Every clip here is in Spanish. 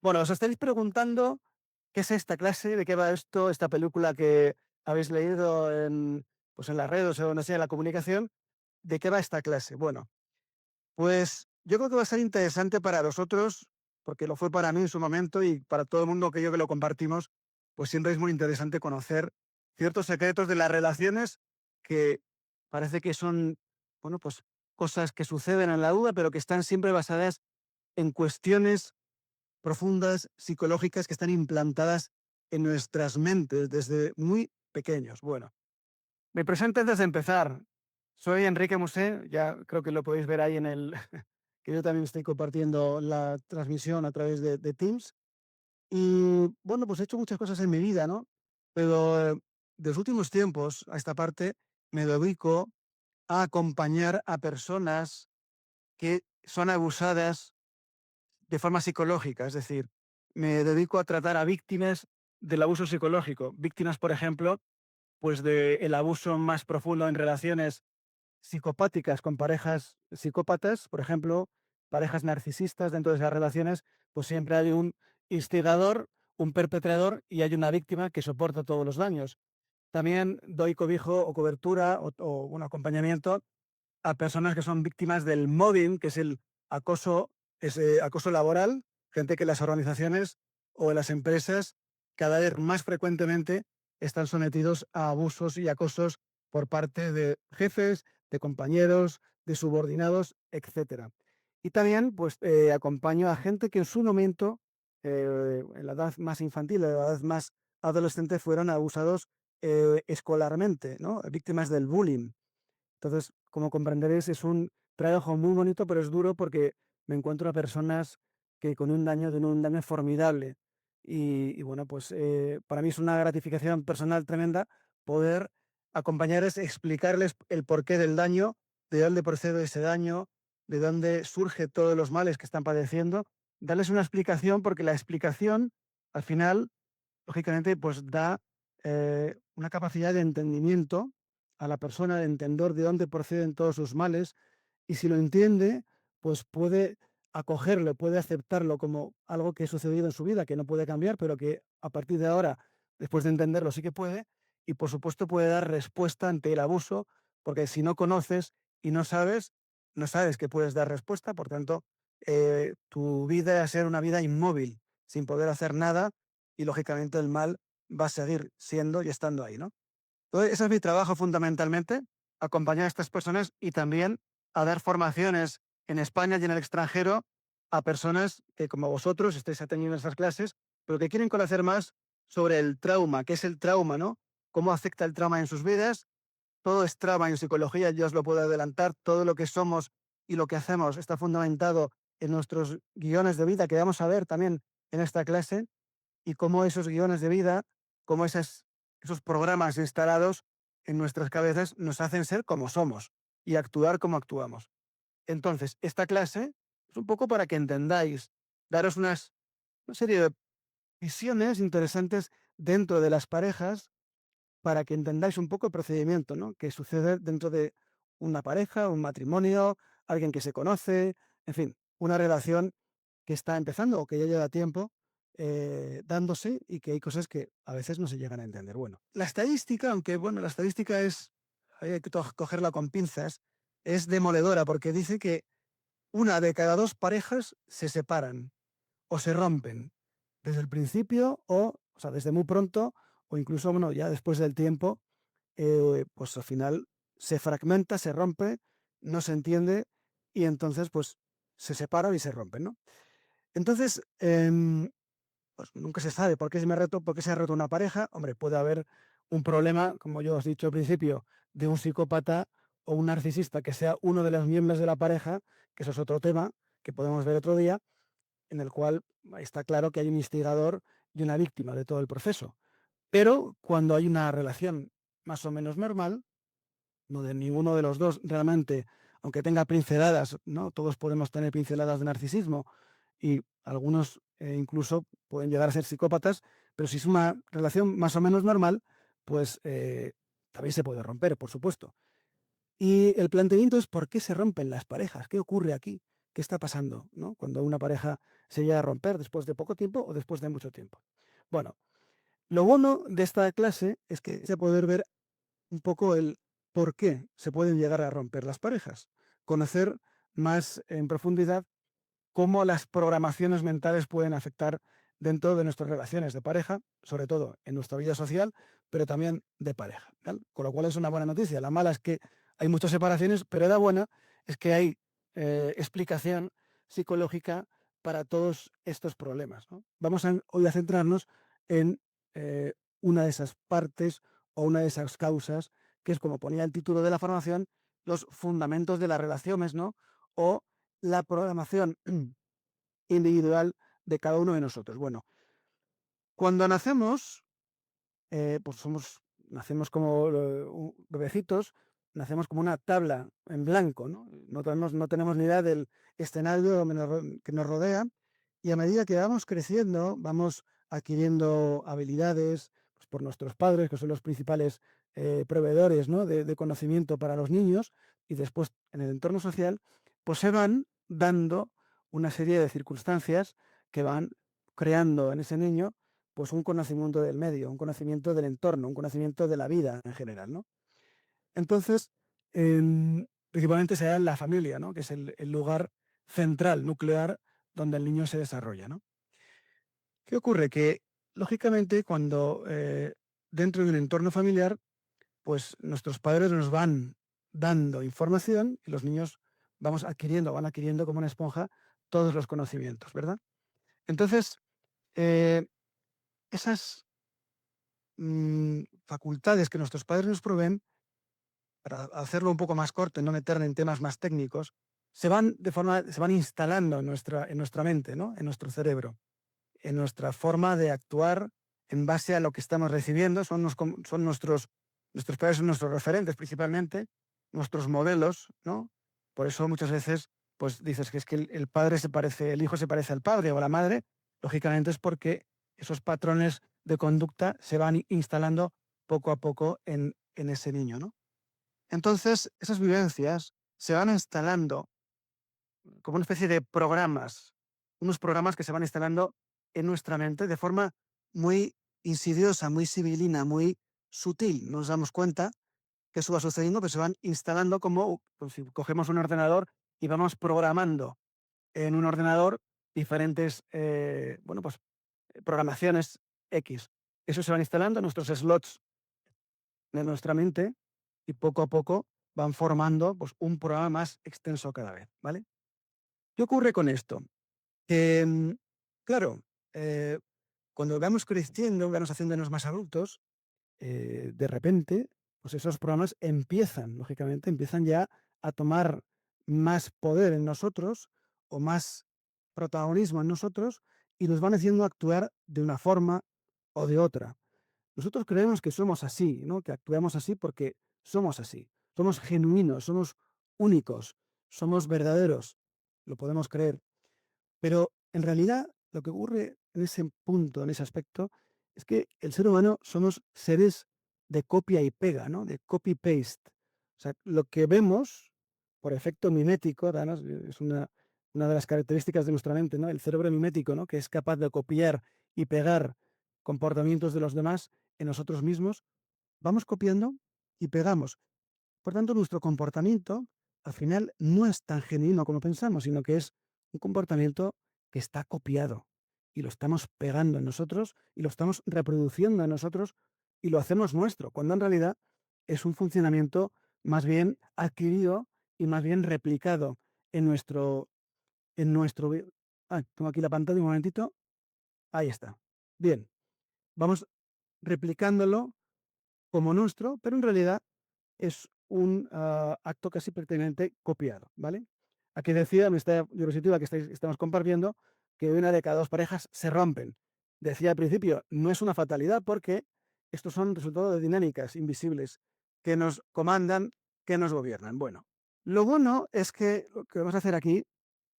Bueno, os estaréis preguntando qué es esta clase, de qué va esto, esta película que habéis leído en, pues en las redes o no sé, en la comunicación, ¿de qué va esta clase? Bueno, pues yo creo que va a ser interesante para vosotros, porque lo fue para mí en su momento y para todo el mundo que yo que lo compartimos, pues siempre es muy interesante conocer ciertos secretos de las relaciones que parece que son, bueno, pues cosas que suceden en la duda, pero que están siempre basadas en cuestiones profundas, psicológicas, que están implantadas en nuestras mentes desde muy pequeños. Bueno, me presento antes de empezar. Soy Enrique Musé, ya creo que lo podéis ver ahí en el, que yo también estoy compartiendo la transmisión a través de Teams. Y bueno, pues he hecho muchas cosas en mi vida, ¿no? Pero de los últimos tiempos, a esta parte, me dedico a acompañar a personas que son abusadas de forma psicológica, es decir, me dedico a tratar a víctimas del abuso psicológico, víctimas, por ejemplo, pues del abuso más profundo en relaciones psicopáticas con parejas psicópatas, por ejemplo, parejas narcisistas dentro de esas relaciones, pues siempre hay un instigador, un perpetrador y hay una víctima que soporta todos los daños. También doy cobijo o cobertura o un acompañamiento a personas que son víctimas del mobbing, que es el acoso, ese acoso laboral, gente que en las organizaciones o en las empresas cada vez más frecuentemente están sometidos a abusos y acosos por parte de jefes, de compañeros, de subordinados, etcétera. Y también pues acompaño a gente que en su momento, en la edad más infantil, en la edad más adolescente, fueron abusados escolarmente, ¿no? Víctimas del bullying. Entonces, como comprenderéis, es un trabajo muy bonito, pero es duro porque me encuentro a personas que con un daño, tienen un daño formidable. Y bueno, pues para mí es una gratificación personal tremenda poder acompañarles, explicarles el porqué del daño, de dónde procede ese daño, de dónde surge todos los males que están padeciendo, darles una explicación, porque la explicación, al final, lógicamente, pues da una capacidad de entendimiento a la persona, de entender de dónde proceden todos sus males, y si lo entiende, pues puede acogerlo, puede aceptarlo como algo que ha sucedido en su vida, que no puede cambiar, pero que a partir de ahora, después de entenderlo, sí que puede, y por supuesto puede dar respuesta ante el abuso, porque si no conoces y no sabes, no sabes que puedes dar respuesta, por tanto, tu vida va a ser una vida inmóvil, sin poder hacer nada, y lógicamente el mal va a seguir siendo y estando ahí, ¿no? Entonces, ese es mi trabajo fundamentalmente, acompañar a estas personas y también a dar formaciones en España y en el extranjero a personas que, como vosotros, estáis atendiendo estas clases, pero que quieren conocer más sobre el trauma, qué es el trauma, ¿no? Cómo afecta el trauma en sus vidas. Todo es trauma en psicología, yo os lo puedo adelantar. Todo lo que somos y lo que hacemos está fundamentado en nuestros guiones de vida que vamos a ver también en esta clase, y cómo esos guiones de vida, cómo esos programas instalados en nuestras cabezas nos hacen ser como somos y actuar como actuamos. Entonces, esta clase es un poco para que entendáis, daros una serie de visiones interesantes dentro de las parejas, para que entendáis un poco el procedimiento, ¿no?, que sucede dentro de una pareja, un matrimonio, alguien que se conoce, en fin, una relación que está empezando o que ya lleva tiempo dándose, y que hay cosas que a veces no se llegan a entender. Bueno, la estadística, aunque bueno, la estadística es, hay que cogerla con pinzas, es demoledora, porque dice que una de cada dos parejas se separan o se rompen desde el principio o sea, desde muy pronto, o incluso, bueno, ya después del tiempo, pues al final se fragmenta, se rompe, no se entiende, y entonces pues se separan y se rompen, ¿no? Entonces, pues nunca se sabe por qué se ha roto una pareja. Hombre, puede haber un problema, como yo os he dicho al principio, de un psicópata o un narcisista que sea uno de los miembros de la pareja, que eso es otro tema que podemos ver otro día, en el cual está claro que hay un instigador y una víctima de todo el proceso. Pero cuando hay una relación más o menos normal, no de ninguno de los dos realmente, aunque tenga pinceladas, ¿no? Todos podemos tener pinceladas de narcisismo, y algunos incluso pueden llegar a ser psicópatas, pero si es una relación más o menos normal, pues también se puede romper, por supuesto. Y el planteamiento es por qué se rompen las parejas, qué ocurre aquí. qué está pasando, ¿no? Cuando una pareja se llega a romper después de poco tiempo o después de mucho tiempo. Bueno, lo bueno de esta clase es que se poder ver un poco el por qué se pueden llegar a romper las parejas, conocer más en profundidad cómo las programaciones mentales pueden afectar dentro de nuestras relaciones de pareja, sobre todo en nuestra vida social, pero también de pareja, ¿vale? Con lo cual es una buena noticia. La mala es que hay muchas separaciones, pero la buena es que hay explicación psicológica para todos estos problemas, ¿no? Vamos hoy a centrarnos en eh, una de esas partes o una de esas causas, que es como ponía el título de la formación, los fundamentos de las relaciones, ¿no? O la programación individual de cada uno de nosotros. Bueno, cuando nacemos, pues nacemos como bebecitos, nacemos como una tabla en blanco, ¿no? No tenemos ni idea del escenario que nos rodea, y a medida que vamos creciendo, vamos adquiriendo habilidades pues, por nuestros padres, que son los principales proveedores, ¿no? de conocimiento para los niños, y después en el entorno social, pues se van dando una serie de circunstancias que van creando en ese niño pues un conocimiento del medio, un conocimiento del entorno, un conocimiento de la vida en general, ¿no? Entonces, principalmente será la familia, ¿no? Que es el lugar central, nuclear, donde el niño se desarrolla, ¿no? ¿Qué ocurre? Que, lógicamente, cuando dentro de un entorno familiar, pues nuestros padres nos van dando información y los niños van adquiriendo como una esponja todos los conocimientos, ¿verdad? Entonces, eh, esas facultades que nuestros padres nos proveen, para hacerlo un poco más corto y no meterme en temas más técnicos, se van instalando en nuestra mente, ¿no? En nuestro cerebro, en nuestra forma de actuar en base a lo que estamos recibiendo. Son nuestros padres son nuestros referentes principalmente, nuestros modelos, ¿no? Por eso muchas veces pues dices que es que el hijo se parece al padre o a la madre, lógicamente es porque esos patrones de conducta se van instalando poco a poco en ese niño, ¿no? Entonces, esas vivencias se van instalando como una especie de programas, unos programas que se van instalando en nuestra mente de forma muy insidiosa, muy sibilina, muy sutil. No nos damos cuenta que eso va sucediendo, pero se van instalando como pues, si cogemos un ordenador y vamos programando en un ordenador diferentes bueno, pues, programaciones X. Eso se van instalando en nuestros slots de nuestra mente y poco a poco van formando pues, un programa más extenso cada vez, ¿vale? ¿Qué ocurre con esto? Que, claro, eh, cuando vamos creciendo, vamos haciéndonos más adultos, de repente, pues esos programas empiezan ya a tomar más poder en nosotros o más protagonismo en nosotros y nos van haciendo actuar de una forma o de otra. Nosotros creemos que somos así, ¿no? Que actuamos así porque somos así. Somos genuinos, somos únicos, somos verdaderos. Lo podemos creer. Pero en realidad lo que ocurre en ese punto, en ese aspecto, es que el ser humano somos seres de copia y pega, ¿no? De copy-paste. O sea, lo que vemos por efecto mimético, además, es una de las características de nuestra mente, ¿no? El cerebro mimético, ¿no? Que es capaz de copiar y pegar comportamientos de los demás en nosotros mismos, vamos copiando y pegamos. Por tanto, nuestro comportamiento al final no es tan genuino como pensamos, sino que es un comportamiento que está copiado y lo estamos pegando en nosotros y lo estamos reproduciendo en nosotros y lo hacemos nuestro, cuando en realidad es un funcionamiento más bien adquirido y más bien replicado en nuestro. Tengo aquí la pantalla un momentito. Ahí está. Bien, vamos replicándolo como nuestro, pero en realidad es un acto casi prácticamente copiado, ¿vale? Aquí decía en esta diapositiva que estamos compartiendo que una de cada dos parejas se rompen. Decía al principio, no es una fatalidad porque estos son resultado de dinámicas invisibles que nos comandan, que nos gobiernan. Bueno, lo bueno es que lo que vamos a hacer aquí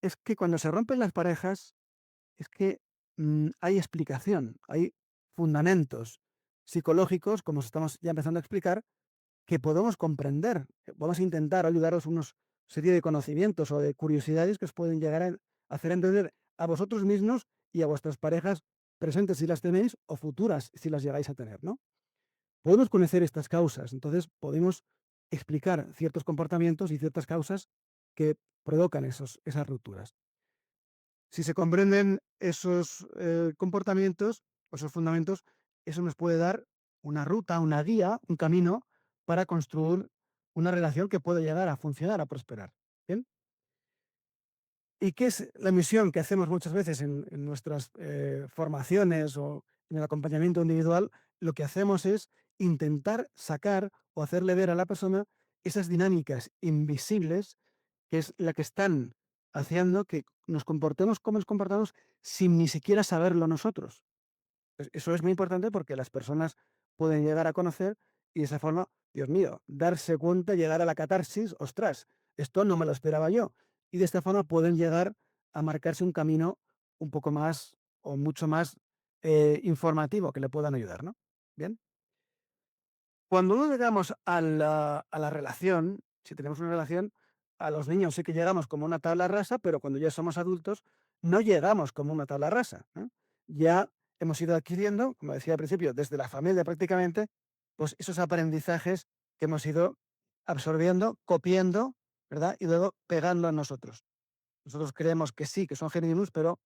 es que cuando se rompen las parejas es que hay explicación, hay fundamentos psicológicos, como estamos ya empezando a explicar, que podemos comprender. Vamos a intentar ayudaros unos serie de conocimientos o de curiosidades que os pueden llegar a hacer entender a vosotros mismos y a vuestras parejas presentes si las tenéis o futuras si las llegáis a tener, ¿no? Podemos conocer estas causas, entonces podemos explicar ciertos comportamientos y ciertas causas que provocan esas rupturas. Si se comprenden esos comportamientos o esos fundamentos, eso nos puede dar una ruta, una guía, un camino para construir una relación que puede llegar a funcionar, a prosperar. ¿Bien? ¿Y qué es la misión que hacemos muchas veces en nuestras formaciones o en el acompañamiento individual? Lo que hacemos es intentar sacar o hacerle ver a la persona esas dinámicas invisibles que es la que están haciendo que nos comportemos como nos comportamos sin ni siquiera saberlo nosotros. Eso es muy importante porque las personas pueden llegar a conocer y de esa forma, Dios mío, darse cuenta, llegar a la catarsis, ostras, esto no me lo esperaba yo. Y de esta forma pueden llegar a marcarse un camino un poco más o mucho más informativo que le puedan ayudar, ¿no? Bien. Cuando no llegamos a la relación, si tenemos una relación, a los niños sí que llegamos como una tabla rasa, pero cuando ya somos adultos no llegamos como una tabla rasa, ¿no? Ya hemos ido adquiriendo, como decía al principio, desde la familia prácticamente, pues esos aprendizajes que hemos ido absorbiendo, copiando, ¿verdad? Y luego pegando a nosotros. Nosotros creemos que sí, que son genius, pero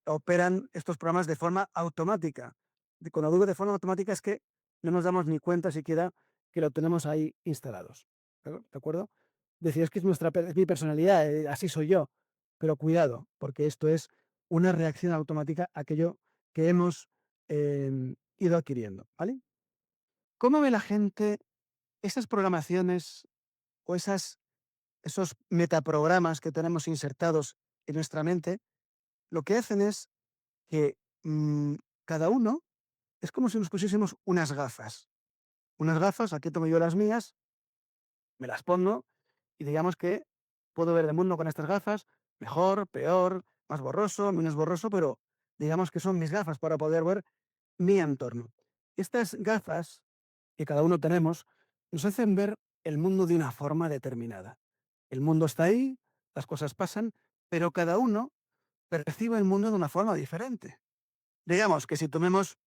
operan estos programas de forma automática. Cuando digo de forma automática es que no nos damos ni cuenta siquiera que lo tenemos ahí instalados. ¿De acuerdo? Decir, es que es mi personalidad, así soy yo. Pero cuidado, porque esto es una reacción automática a aquello que hemos ido adquiriendo. ¿Vale? ¿Cómo ve la gente esas programaciones o esos metaprogramas que tenemos insertados en nuestra mente? Lo que hacen es que cada uno es como si nos pusiésemos unas gafas. Unas gafas, aquí tengo yo las mías, me las pongo y digamos que puedo ver el mundo con estas gafas, mejor, peor, más borroso, menos borroso, pero digamos que son mis gafas para poder ver mi entorno. Estas gafas que cada uno tenemos nos hacen ver el mundo de una forma determinada. El mundo está ahí, las cosas pasan, pero cada uno percibe el mundo de una forma diferente. Digamos que si tomemos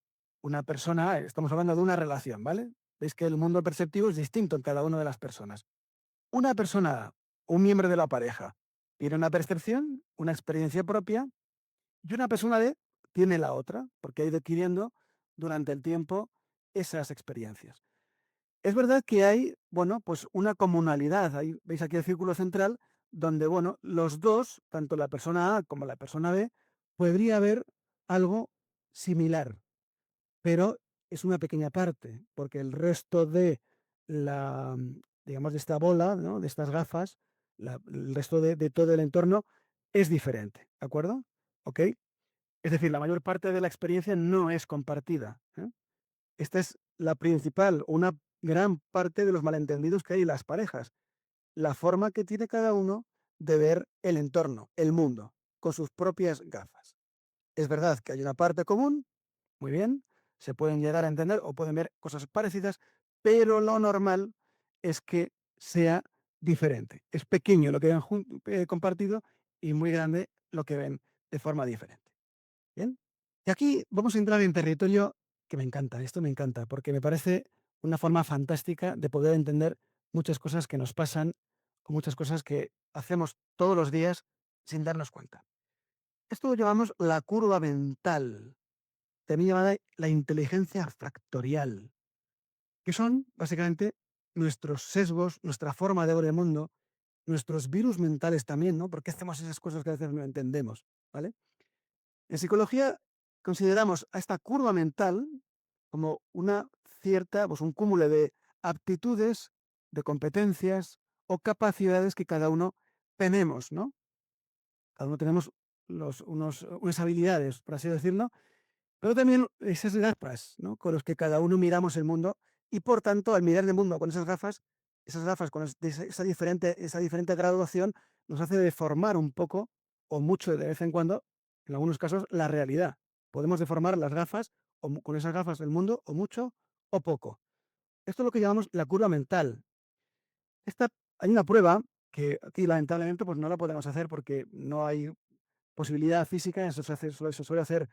una persona, estamos hablando de una relación, ¿vale? Veis que el mundo perceptivo es distinto en cada una de las personas. Una persona, un miembro de la pareja, tiene una percepción, una experiencia propia, y una persona de tiene la otra, porque ha ido adquiriendo durante el tiempo esas experiencias. Es verdad que hay, bueno, pues una comunalidad. Ahí veis aquí el círculo central, donde, bueno, los dos, tanto la persona A como la persona B, podría haber algo similar, pero es una pequeña parte, porque el resto de la, digamos, de esta bola, ¿no? De estas gafas, el resto de todo el entorno es diferente, ¿de acuerdo? ¿Ok? Es decir, la mayor parte de la experiencia no es compartida. Esta es la principal, una gran parte de los malentendidos que hay en las parejas. La forma que tiene cada uno de ver el entorno, el mundo, con sus propias gafas. Es verdad que hay una parte común, muy bien, se pueden llegar a entender o pueden ver cosas parecidas, pero lo normal es que sea diferente. Es pequeño lo que ven compartido y muy grande lo que ven de forma diferente. ¿Bien? Y aquí vamos a entrar en territorio que me encanta, esto me encanta, porque me parece una forma fantástica de poder entender muchas cosas que nos pasan o muchas cosas que hacemos todos los días sin darnos cuenta. Esto lo llamamos la curva mental, también llamada la inteligencia factorial, que son básicamente nuestros sesgos, nuestra forma de ver el mundo, nuestros virus mentales también, ¿no? Porque hacemos esas cosas que a veces no entendemos, ¿vale? En psicología consideramos a esta curva mental como una cierta, pues un cúmulo de aptitudes, de competencias o capacidades que cada uno tenemos, ¿no? Cada uno tenemos unas habilidades, por así decirlo, pero también esas gafas, ¿no? Con las que cada uno miramos el mundo y por tanto al mirar el mundo con esas gafas con esa diferente graduación nos hace deformar un poco o mucho de vez en cuando, en algunos casos, la realidad. Podemos deformar las gafas con esas gafas del mundo o mucho o poco. Esto es lo que llamamos la curva mental. Hay una prueba que aquí lamentablemente pues no la podemos hacer porque no hay posibilidad física, eso se suele hacer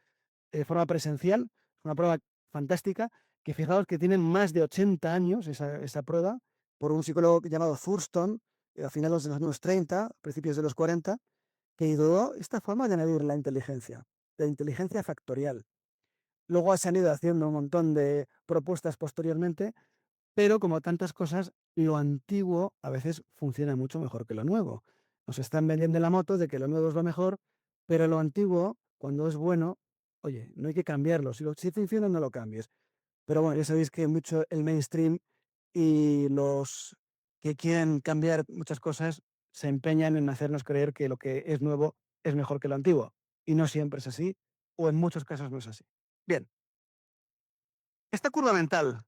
de forma presencial, es una prueba fantástica, que fijaos que tienen más de 80 años esa prueba, por un psicólogo llamado Thurston, a finales de los años 30, principios de los 40, que ideó esta forma de medir la inteligencia factorial. Luego se han ido haciendo un montón de propuestas posteriormente, pero como tantas cosas, lo antiguo a veces funciona mucho mejor que lo nuevo. Nos están vendiendo la moto de que lo nuevo es lo mejor, pero lo antiguo, cuando es bueno, oye, no hay que cambiarlo. Si funciona, no lo cambies. Pero bueno, ya sabéis que mucho el mainstream y los que quieren cambiar muchas cosas se empeñan en hacernos creer que lo que es nuevo es mejor que lo antiguo. Y no siempre es así, o en muchos casos no es así. Bien, esta curva mental.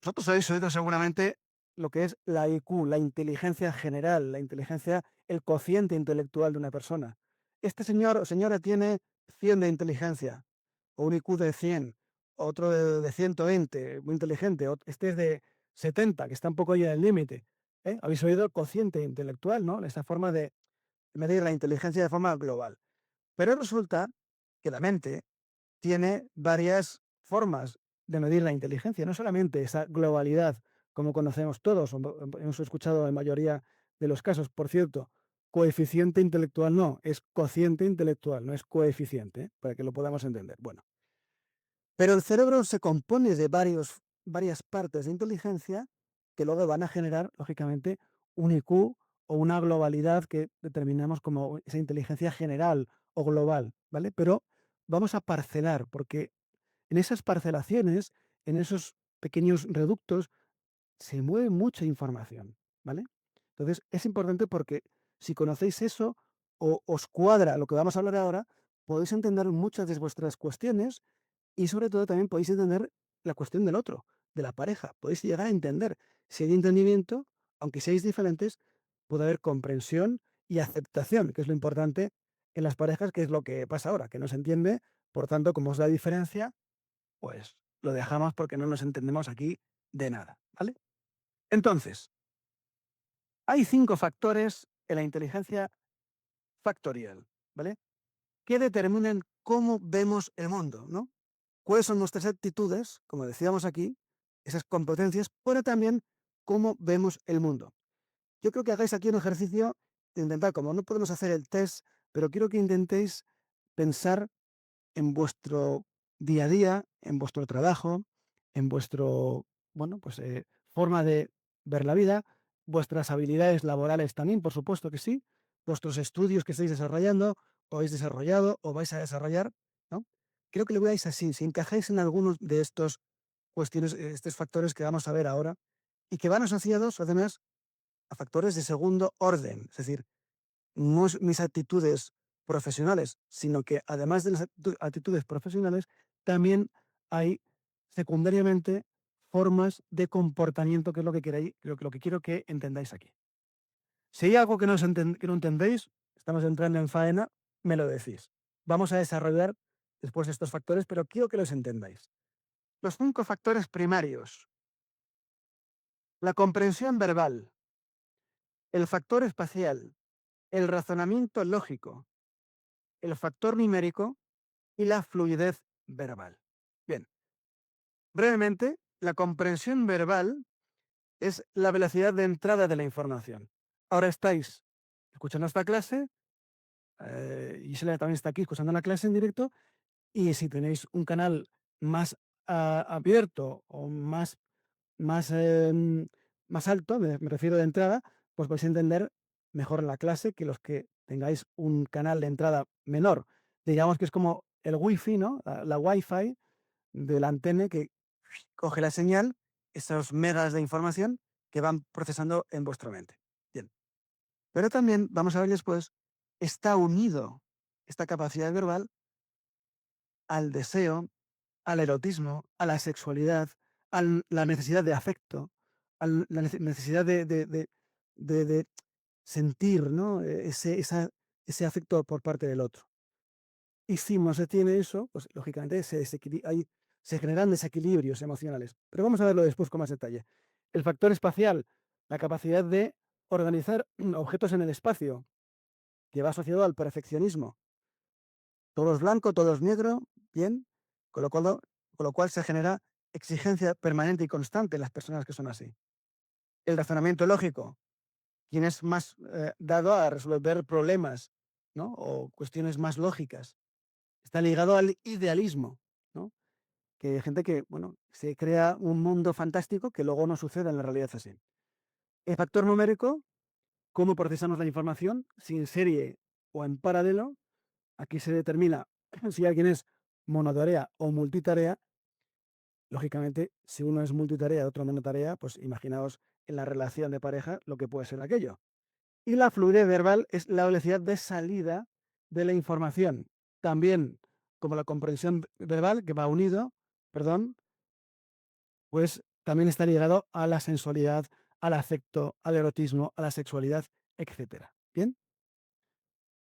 Vosotros habéis oído seguramente lo que es la IQ, la inteligencia general, la inteligencia, el cociente intelectual de una persona. Este señor o señora tiene 100 de inteligencia, o un IQ de 100, otro de 120, muy inteligente, este es de 70, que está un poco ahí en el límite. ¿Eh? Habéis oído el cociente intelectual, ¿no? Esa forma de medir la inteligencia de forma global. Pero resulta que la mente tiene varias formas de medir la inteligencia, no solamente esa globalidad como conocemos todos, o hemos escuchado en mayoría de los casos, por cierto, coeficiente intelectual no, es cociente intelectual, no es coeficiente, para que lo podamos entender. Bueno, pero el cerebro se compone de varias partes de inteligencia que luego van a generar, lógicamente, un IQ o una globalidad que determinamos como esa inteligencia general o global, ¿vale? Pero vamos a parcelar, porque en esas parcelaciones, en esos pequeños reductos, se mueve mucha información, ¿vale? Entonces, es importante porque si conocéis eso o os cuadra lo que vamos a hablar ahora, podéis entender muchas de vuestras cuestiones y sobre todo también podéis entender la cuestión del otro, de la pareja. Podéis llegar a entender. Si hay entendimiento, aunque seáis diferentes, puede haber comprensión y aceptación, que es lo importante en las parejas, que es lo que pasa ahora, que no se entiende. Por tanto, como os da diferencia, pues lo dejamos porque no nos entendemos aquí de nada, ¿vale? Entonces, hay 5 factores en la inteligencia factorial, ¿vale? Que determinan cómo vemos el mundo, ¿no? Cuáles son nuestras actitudes, como decíamos aquí, esas competencias, pero también cómo vemos el mundo. Yo creo que hagáis aquí un ejercicio de intentar, como no podemos hacer el test, pero quiero que intentéis pensar en vuestro día a día, en vuestro trabajo, en vuestro, bueno, pues forma de ver la vida, vuestras habilidades laborales también, por supuesto que sí, vuestros estudios que estáis desarrollando, o habéis desarrollado, o vais a desarrollar, ¿no? Creo que lo veáis así, si encajáis en algunos de estos cuestiones, estos factores que vamos a ver ahora, y que van asociados además a factores de segundo orden, es decir, no es mis actitudes profesionales, sino que además de las actitudes profesionales, también hay secundariamente formas de comportamiento, que es lo que queréis, lo que quiero que entendáis aquí. Si hay algo que que no entendéis, estamos entrando en faena, me lo decís. Vamos a desarrollar después estos factores, pero quiero que los entendáis. Los 5 factores primarios: la comprensión verbal, el factor espacial, el razonamiento lógico, el factor numérico y la fluidez verbal. Bien, brevemente, la comprensión verbal es la velocidad de entrada de la información. Ahora estáis escuchando esta clase, Gisela también está aquí escuchando la clase en directo, y si tenéis un canal más abierto o más, más alto, me refiero de entrada, pues vais a entender mejor la clase que los que tengáis un canal de entrada menor. Digamos que es como el wifi, ¿no? La wifi de la antena que coge la señal, esos megas de información que van procesando en vuestra mente. Bien. Pero también, vamos a ver después, está unido esta capacidad verbal al deseo, al erotismo, a la sexualidad, a la necesidad de afecto, a la necesidad de sentir, ¿no? Ese afecto por parte del otro. Y si no se tiene eso, pues lógicamente se generan desequilibrios emocionales. Pero vamos a verlo después con más detalle. El factor espacial, la capacidad de organizar objetos en el espacio, que va asociado al perfeccionismo. Todo es blanco, todo es negro, bien, con lo cual, con lo cual se genera exigencia permanente y constante en las personas que son así. El razonamiento lógico, quien es más dado a resolver problemas, ¿no? O cuestiones más lógicas. Está ligado al idealismo, ¿no? Que hay gente que, bueno, se crea un mundo fantástico que luego no sucede en la realidad así. El factor numérico, cómo procesamos la información, si en serie o en paralelo. Aquí se determina si alguien es monotarea o multitarea. Lógicamente, si uno es multitarea y otro monotarea, pues imaginaos en la relación de pareja lo que puede ser aquello. Y la fluidez verbal es la velocidad de salida de la información. También, como la comprensión verbal, que va unido, perdón, pues también está ligado a la sensualidad, al afecto, al erotismo, a la sexualidad, etcétera. ¿Bien?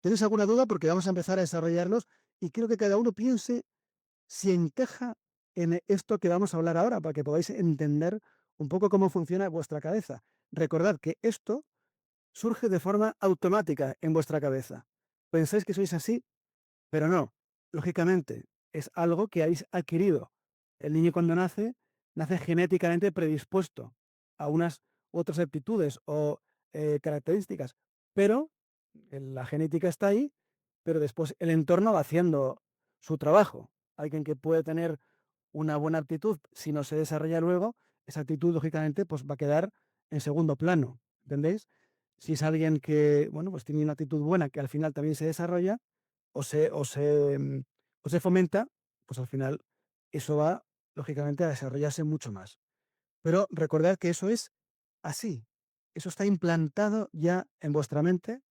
¿Tienes alguna duda? Porque vamos a empezar a desarrollarlos y quiero que cada uno piense si encaja en esto que vamos a hablar ahora, para que podáis entender un poco cómo funciona vuestra cabeza. Recordad que esto surge de forma automática en vuestra cabeza. Pensáis que sois así, pero no. Lógicamente, es algo que habéis adquirido. El niño cuando nace, nace genéticamente predispuesto a unas u otras aptitudes o características, pero la genética está ahí, pero después el entorno va haciendo su trabajo. Alguien que puede tener una buena actitud, si no se desarrolla luego, esa actitud, lógicamente, pues va a quedar en segundo plano, ¿entendéis? Si es alguien que, bueno, pues tiene una actitud buena que al final también se desarrolla o o se fomenta, pues al final eso va, lógicamente, a desarrollarse mucho más. Pero recordad que eso es así. Eso está implantado ya en vuestra mente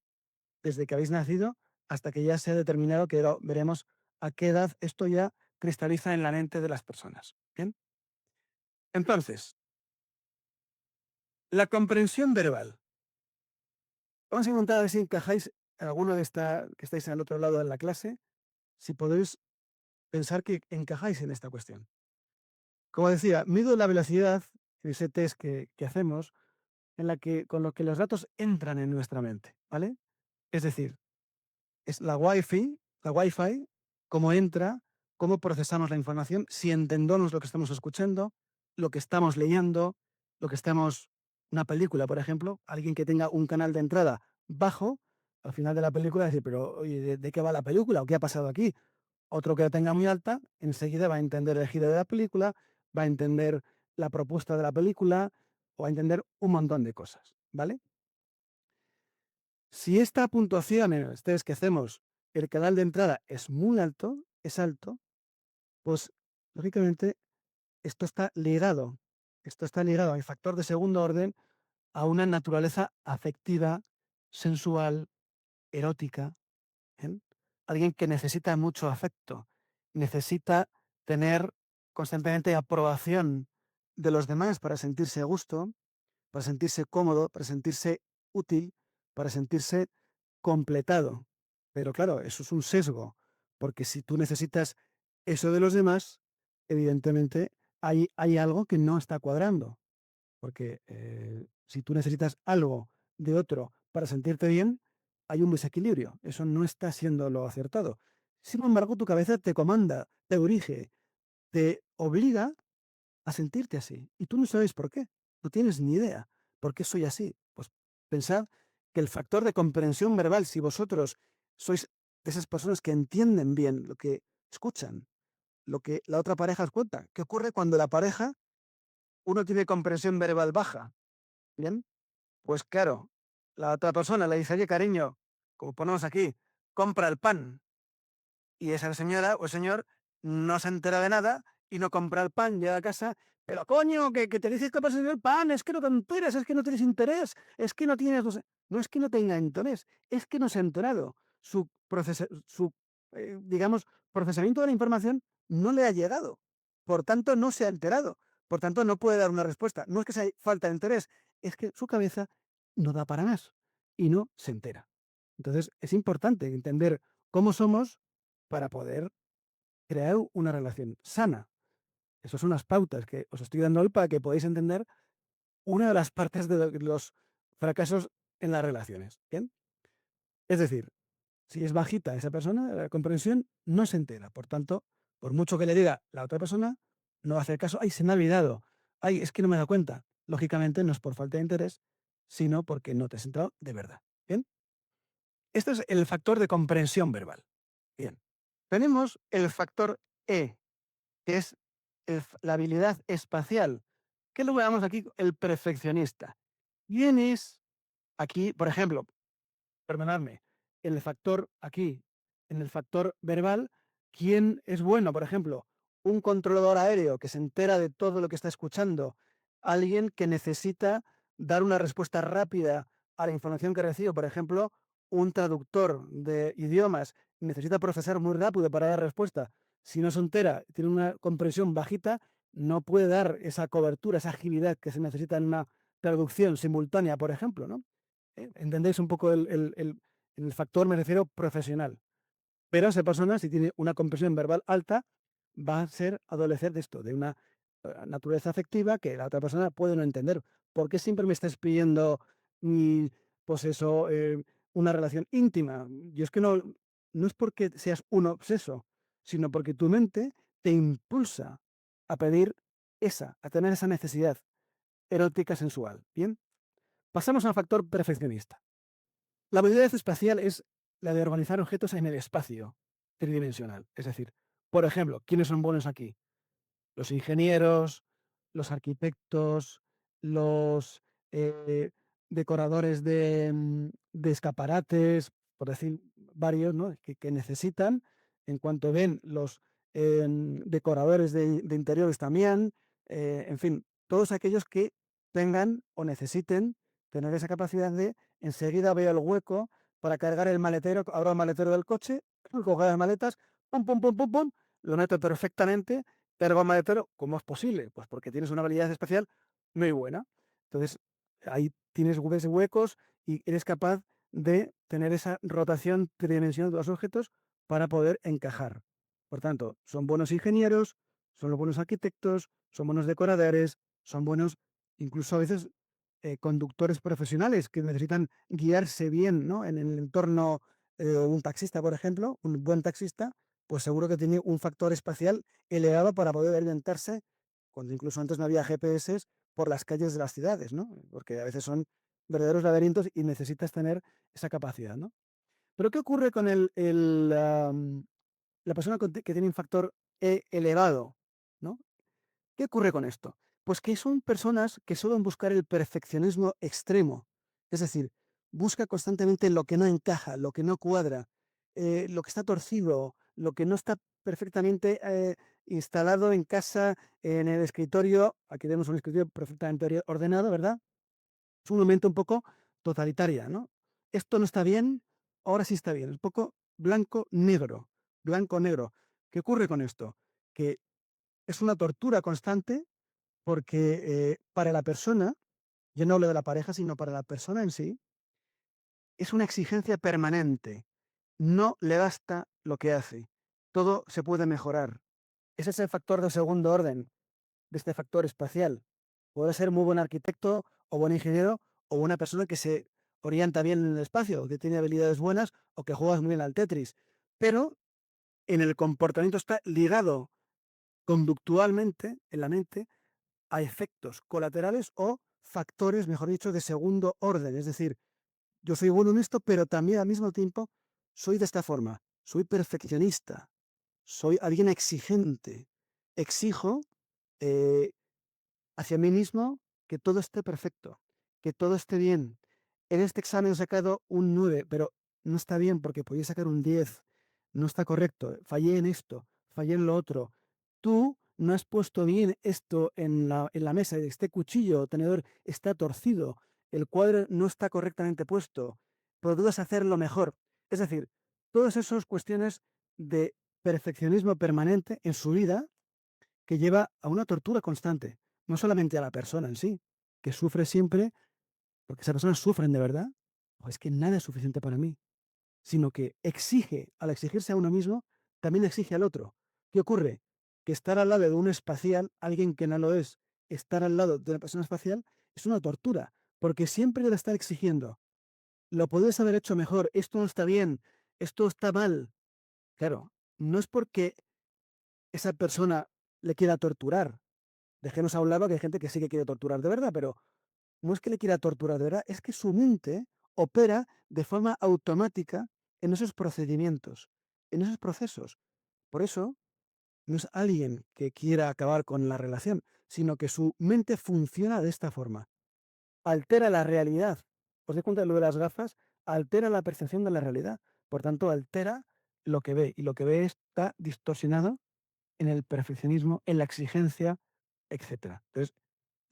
desde que habéis nacido hasta que ya se ha determinado que veremos a qué edad esto ya cristaliza en la mente de las personas. Bien. Entonces, la comprensión verbal. Vamos a intentar a ver si encajáis en alguno de esta que estáis al otro lado de la clase, si podéis pensar que encajáis en esta cuestión. Como decía, mido la velocidad en ese test que hacemos en la que, con lo que los datos entran en nuestra mente, ¿vale? Es decir, es la Wi-Fi, cómo entra, cómo procesamos la información, si entendemos lo que estamos escuchando, lo que estamos leyendo, lo que estamos... Una película, por ejemplo, alguien que tenga un canal de entrada bajo, al final de la película decir, pero oye, ¿de qué va la película? ¿O qué ha pasado aquí? Otro que la tenga muy alta, enseguida va a entender el giro de la película, va a entender la propuesta de la película, o va a entender un montón de cosas, ¿vale? Si esta puntuación en el test que hacemos, el canal de entrada es muy alto, es alto, pues lógicamente esto está ligado al factor de segundo orden a una naturaleza afectiva, sensual, erótica. ¿Bien? Alguien que necesita mucho afecto, necesita tener constantemente aprobación de los demás para sentirse a gusto, para sentirse cómodo, para sentirse útil, para sentirse completado. Pero claro, eso es un sesgo, porque si tú necesitas eso de los demás, evidentemente hay algo que no está cuadrando, porque si tú necesitas algo de otro para sentirte bien, hay un desequilibrio, eso no está siendo lo acertado. Sin embargo, tu cabeza te comanda, te dirige, te obliga a sentirte así. Y tú no sabes por qué. No tienes ni idea. ¿Por qué soy así? Pues pensad que el factor de comprensión verbal, si vosotros sois de esas personas que entienden bien lo que escuchan, lo que la otra pareja os cuenta, ¿qué ocurre cuando la pareja, uno tiene comprensión verbal baja? Bien, pues claro, la otra persona le dice, oye, cariño, como ponemos aquí, compra el pan. Y esa señora o señor no se entera de nada y no compra el pan, llega a casa, pero coño, que te dices que vas a el pan, es que no te enteras, es que no tienes interés, es que no tienes... No es que no tenga interés, es que no se ha enterado. Su digamos, procesamiento de la información no le ha llegado. Por tanto, no se ha enterado. Por tanto, no puede dar una respuesta. No es que sea falta de interés, es que su cabeza no da para más y no se entera. Entonces, es importante entender cómo somos para poder crear una relación sana. Esas son unas pautas que os estoy dando hoy para que podáis entender una de las partes de los fracasos en las relaciones. ¿Bien? Es decir, si es bajita esa persona, la comprensión no se entera. Por tanto, por mucho que le diga la otra persona, no va a hacer caso. Ay, se me ha olvidado. Ay, es que no me he dado cuenta. Lógicamente no es por falta de interés, sino porque no te has enterado de verdad. ¿Bien? Este es el factor de comprensión verbal. Bien. Tenemos el factor E, que es la habilidad espacial, que lo veamos aquí el perfeccionista. ¿Quién es aquí, por ejemplo, perdonadme, en el factor aquí, en el factor verbal, quién es bueno? Por ejemplo, un controlador aéreo que se entera de todo lo que está escuchando, alguien que necesita dar una respuesta rápida a la información que recibe, por ejemplo, un traductor de idiomas necesita procesar muy rápido para dar respuesta. Si no se entera, tiene una comprensión bajita, no puede dar esa cobertura, esa agilidad que se necesita en una traducción simultánea, por ejemplo, ¿no? ¿Entendéis un poco el factor, me refiero, profesional? Pero esa persona, si tiene una comprensión verbal alta, va a ser adolecer de esto, de una naturaleza afectiva que la otra persona puede no entender. ¿Por qué siempre me estás pidiendo, mm, pues eso, una relación íntima? Y es que no es porque seas un obseso, sino porque tu mente te impulsa a pedir a tener esa necesidad erótica sensual. Bien, pasamos al factor perfeccionista. La habilidad espacial es la de organizar objetos en el espacio tridimensional. Es decir, por ejemplo, ¿quiénes son buenos aquí? Los ingenieros, los arquitectos, los decoradores de escaparates, por decir varios, ¿no? Que necesitan, en cuanto ven los decoradores de interiores también, en fin, todos aquellos que tengan o necesiten tener esa capacidad de enseguida veo el hueco para cargar el maletero, abro el maletero del coche, cojo las maletas, pum, pum, pum, pum, pum, lo meto perfectamente, cargo el maletero. ¿Cómo es posible? Pues porque tienes una habilidad especial muy buena. Entonces, ahí tienes huecos y eres capaz de tener esa rotación tridimensional de los objetos para poder encajar. Por tanto, son buenos ingenieros, son los buenos arquitectos, son buenos decoradores, son buenos incluso a veces conductores profesionales que necesitan guiarse bien, ¿no? En el entorno, un taxista, por ejemplo, un buen taxista, pues seguro que tiene un factor espacial elevado para poder orientarse, cuando incluso antes no había GPS, por las calles de las ciudades, ¿no? Porque a veces son verdaderos laberintos y necesitas tener esa capacidad, ¿no? Pero ¿qué ocurre con la persona que tiene un factor E elevado, ¿no? ¿Qué ocurre con esto? Pues que son personas que suelen buscar el perfeccionismo extremo. Es decir, busca constantemente lo que no encaja, lo que no cuadra, lo que está torcido, lo que no está perfectamente instalado en casa, en el escritorio. Aquí tenemos un escritorio perfectamente ordenado, ¿verdad? Es un momento un poco totalitaria, ¿no? Esto no está bien, ahora sí está bien. Es un poco blanco-negro, blanco-negro. ¿Qué ocurre con esto? Que es una tortura constante porque para la persona, yo no hablo de la pareja, sino para la persona en sí, es una exigencia permanente. No le basta lo que hace. Todo se puede mejorar. Ese es el factor de segundo orden de este factor espacial. Puede ser muy buen arquitecto o buen ingeniero o una persona que se orienta bien en el espacio, que tiene habilidades buenas o que juega muy bien al Tetris. Pero en el comportamiento está ligado conductualmente en la mente a efectos colaterales o factores, mejor dicho, de segundo orden. Es decir, yo soy bueno en esto, pero también al mismo tiempo soy de esta forma. Soy perfeccionista, soy alguien exigente. Exijo eh, hacia mí mismo que todo esté perfecto, que todo esté bien. En este examen he sacado un 9, pero no está bien porque podía sacar un 10. No está correcto. Fallé en esto, fallé en lo otro. Tú no has puesto bien esto en la mesa. Este cuchillo o tenedor está torcido. El cuadro no está correctamente puesto. Podrías hacerlo mejor. Es decir, todas esas cuestiones de perfeccionismo permanente en su vida que lleva a una tortura constante, no solamente a la persona en sí, que sufre siempre, porque esas personas sufren de verdad, o es que nada es suficiente para mí, sino que exige, al exigirse a uno mismo, también exige al otro. ¿Qué ocurre? Que estar al lado de un espacial, alguien que no lo es, estar al lado de una persona espacial, es una tortura, porque siempre le está exigiendo. lo podrías haber hecho mejor, esto no está bien, esto está mal. Claro, no es porque esa persona le quiera torturar. Dejemos a un lado que hay gente que sí que quiere torturar de verdad, pero no es que le quiera torturar de verdad, es que su mente opera de forma automática en esos procedimientos, en esos procesos. Por eso no es alguien que quiera acabar con la relación, sino que su mente funciona de esta forma. Altera la realidad. ¿Os dais cuenta de lo de las gafas? Altera la percepción de la realidad. Por tanto, altera lo que ve. Y lo que ve está distorsionado en el perfeccionismo, en la exigencia, etcétera. Entonces,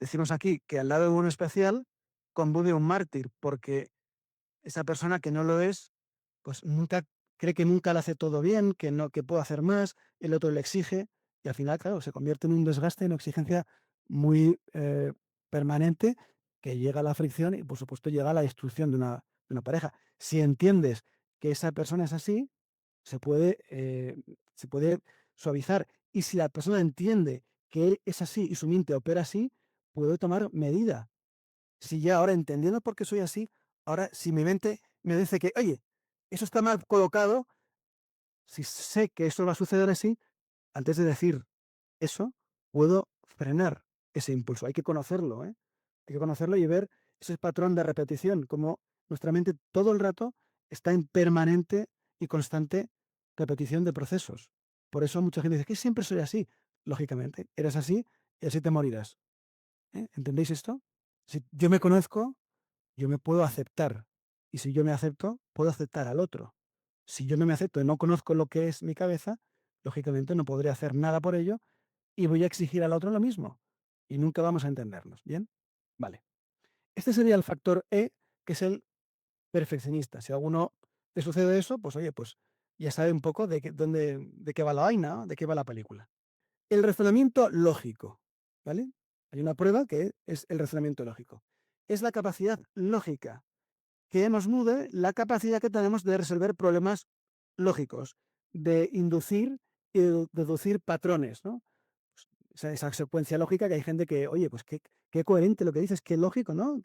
decimos aquí que al lado de un especial convive un mártir, porque esa persona que no lo es, pues nunca cree que nunca lo hace todo bien, que no, que puede hacer más, el otro le exige, y al final, claro, se convierte en un desgaste, en una exigencia muy permanente, que llega a la fricción y, por supuesto, llega a la destrucción de una pareja. Si entiendes que esa persona es así, se puede suavizar. Y si la persona entiende que él es así y su mente opera así, puede tomar medida. Si ya ahora entendiendo por qué soy así, ahora si mi mente me dice que, oye, eso está mal colocado, si sé que eso va a suceder así, antes de decir eso, puedo frenar ese impulso. Hay que conocerlo, ¿eh? Hay que conocerlo y ver ese patrón de repetición, como nuestra mente todo el rato está en permanente y constante repetición de procesos. Por eso mucha gente dice que siempre soy así. Lógicamente, eres así y así te morirás. ¿Eh? ¿Entendéis esto? Si yo me conozco, yo me puedo aceptar. Y si yo me acepto, puedo aceptar al otro. Si yo no me acepto y no conozco lo que es mi cabeza, lógicamente no podré hacer nada por ello y voy a exigir al otro lo mismo. Y nunca vamos a entendernos. ¿Bien? Vale. Este sería el factor E, que es el perfeccionista. Si a alguno le sucede eso, pues oye, pues ya sabe un poco de qué va la vaina, ¿no? De qué va la película. El razonamiento lógico. ¿Vale? Hay una prueba que es el razonamiento lógico. Es la capacidad lógica que nos mude la capacidad que tenemos de resolver problemas lógicos, de inducir y deducir patrones, ¿no? Esa secuencia lógica que hay gente que, oye, pues qué coherente lo que dices, qué lógico, ¿no?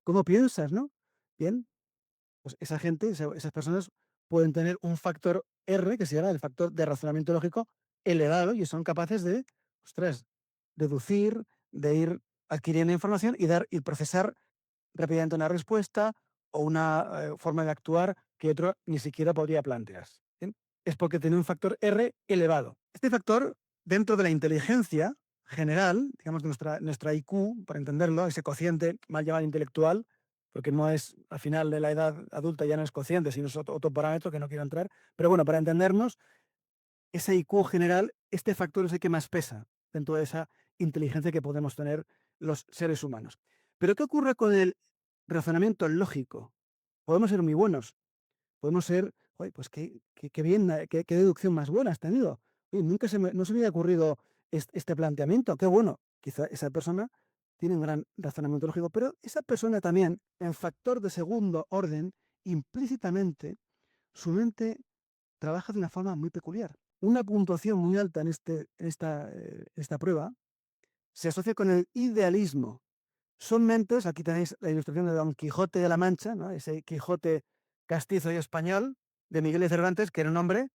¿Cómo piensas, no? Bien, pues esa gente, esas personas pueden tener un factor R, que se llama el factor de razonamiento lógico elevado, y son capaces de, ostras, deducir, de ir adquiriendo información y dar y procesar rápidamente una respuesta o una forma de actuar que otro ni siquiera podría plantearse. ¿Bien? Es porque tiene un factor R elevado. Este factor, dentro de la inteligencia general, digamos de nuestra IQ, para entenderlo, ese cociente mal llamado intelectual, porque no es, al final de la edad adulta ya no es cociente, sino es otro parámetro que no quiero entrar, pero bueno, para entendernos, ese IQ general, este factor es el que más pesa dentro de esa inteligencia que podemos tener los seres humanos. Pero ¿qué ocurre con el razonamiento lógico? Podemos ser muy buenos, podemos ser, oye, pues qué bien, qué deducción más buena has tenido. Oye, no se me había ocurrido este planteamiento, qué bueno. Quizá esa persona tiene un gran razonamiento lógico, pero esa persona también, en factor de segundo orden, implícitamente, su mente trabaja de una forma muy peculiar. Una puntuación muy alta en esta prueba se asocia con el idealismo. Son mentes, aquí tenéis la ilustración de Don Quijote de la Mancha, ¿no? Ese Quijote castizo y español de Miguel de Cervantes, que era un hombre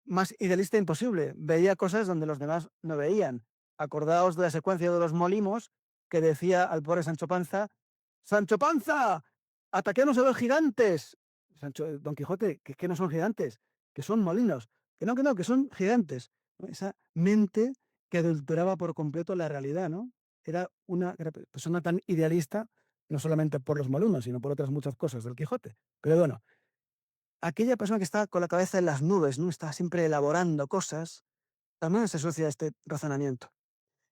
más idealista imposible. Veía cosas donde los demás no veían. Acordaos de la secuencia de los molimos que decía al pobre Sancho Panza: ¡Sancho Panza! ¡Ataquemos a los gigantes! Don Quijote, que no son gigantes, que son molinos. Que no, que son gigantes. ¿No? Esa mente que adulteraba por completo la realidad, ¿no? Era una persona tan idealista, no solamente por los molinos, sino por otras muchas cosas del Quijote. Pero bueno, aquella persona que está con la cabeza en las nubes, ¿no? Está siempre elaborando cosas, también se asocia a este razonamiento.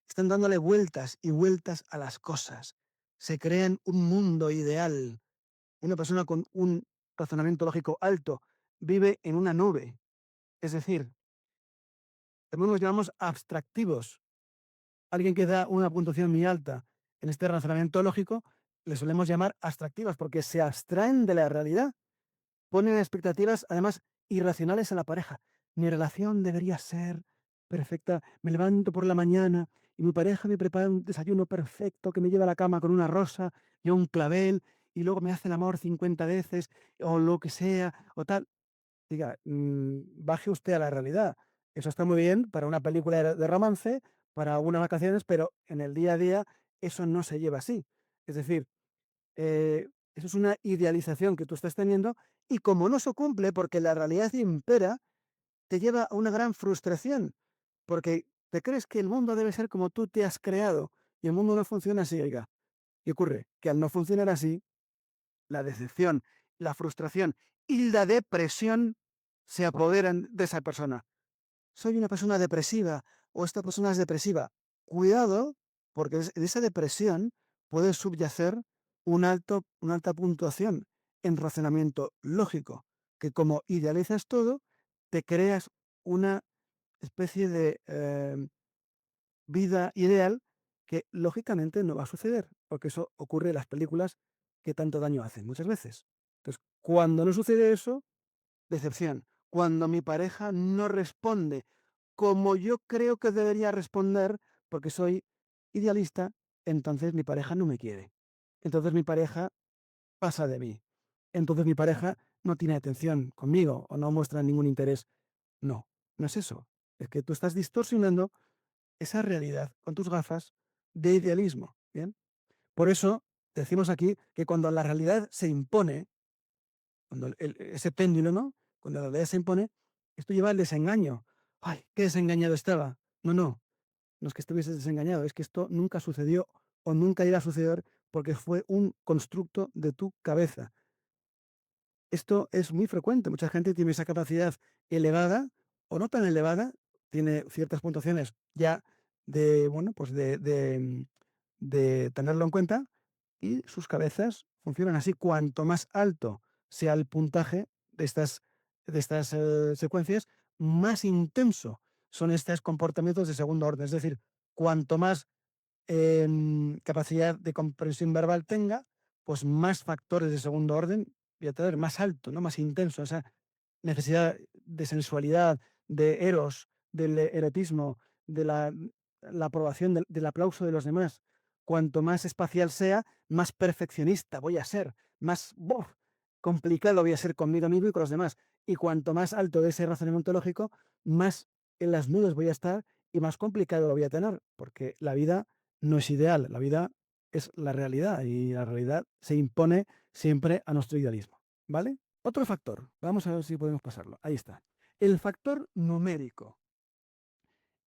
Están dándole vueltas y vueltas a las cosas. Se crean un mundo ideal. Una persona con un razonamiento lógico alto vive en una nube. Es decir, también nos llamamos abstractivos. Alguien que da una puntuación muy alta en este razonamiento lógico, le solemos llamar abstractivas porque se abstraen de la realidad. Ponen expectativas, además, irracionales a la pareja. Mi relación debería ser perfecta. Me levanto por la mañana y mi pareja me prepara un desayuno perfecto que me lleva a la cama con una rosa y un clavel y luego me hace el amor 50 veces o lo que sea o tal. Diga, baje usted a la realidad. Eso está muy bien para una película de romance, para unas vacaciones, pero en el día a día eso no se lleva así. Es decir, eso es una idealización que tú estás teniendo y como no se cumple porque la realidad impera, te lleva a una gran frustración, porque te crees que el mundo debe ser como tú te has creado y el mundo no funciona así, oiga. ¿Qué ocurre? Que al no funcionar así, la decepción, la frustración y la depresión se apoderan de esa persona. Soy una persona depresiva o esta persona es depresiva. Cuidado, porque de esa depresión puede subyacer una alta puntuación en razonamiento lógico, que como idealizas todo, te creas una especie de vida ideal que lógicamente no va a suceder, porque eso ocurre en las películas que tanto daño hacen muchas veces. Entonces, cuando no sucede eso, decepción. Cuando mi pareja no responde como yo creo que debería responder, porque soy idealista, entonces mi pareja no me quiere. Entonces mi pareja pasa de mí. Entonces mi pareja no tiene atención conmigo o no muestra ningún interés. No, no es eso. Es que tú estás distorsionando esa realidad con tus gafas de idealismo. ¿Bien? Por eso decimos aquí que cuando la realidad se impone, cuando ese péndulo, ¿no? Cuando la realidad se impone, esto lleva al desengaño. ¡Ay, qué desengañado estaba! No, no, no es que estuvieses desengañado, es que esto nunca sucedió o nunca irá a suceder porque fue un constructo de tu cabeza. Esto es muy frecuente. Mucha gente tiene esa capacidad elevada o no tan elevada, tiene ciertas puntuaciones ya de, bueno, pues de tenerlo en cuenta y sus cabezas funcionan así. Cuanto más alto sea el puntaje de estas secuencias, más intenso son estos comportamientos de segundo orden. Es decir, cuanto más capacidad de comprensión verbal tenga, pues más factores de segundo orden voy a tener, más alto, ¿no? Más intenso, esa necesidad de sensualidad, de eros, del erotismo, de la aprobación, del aplauso de los demás. Cuanto más espacial sea, más perfeccionista voy a ser, más complicado voy a ser conmigo mismo y con los demás. Y cuanto más alto de ese razonamiento lógico, más en las nubes voy a estar y más complicado lo voy a tener, porque la vida no es ideal, la vida es la realidad y la realidad se impone siempre a nuestro idealismo, ¿vale? Otro factor, vamos a ver si podemos pasarlo. Ahí está. El factor numérico.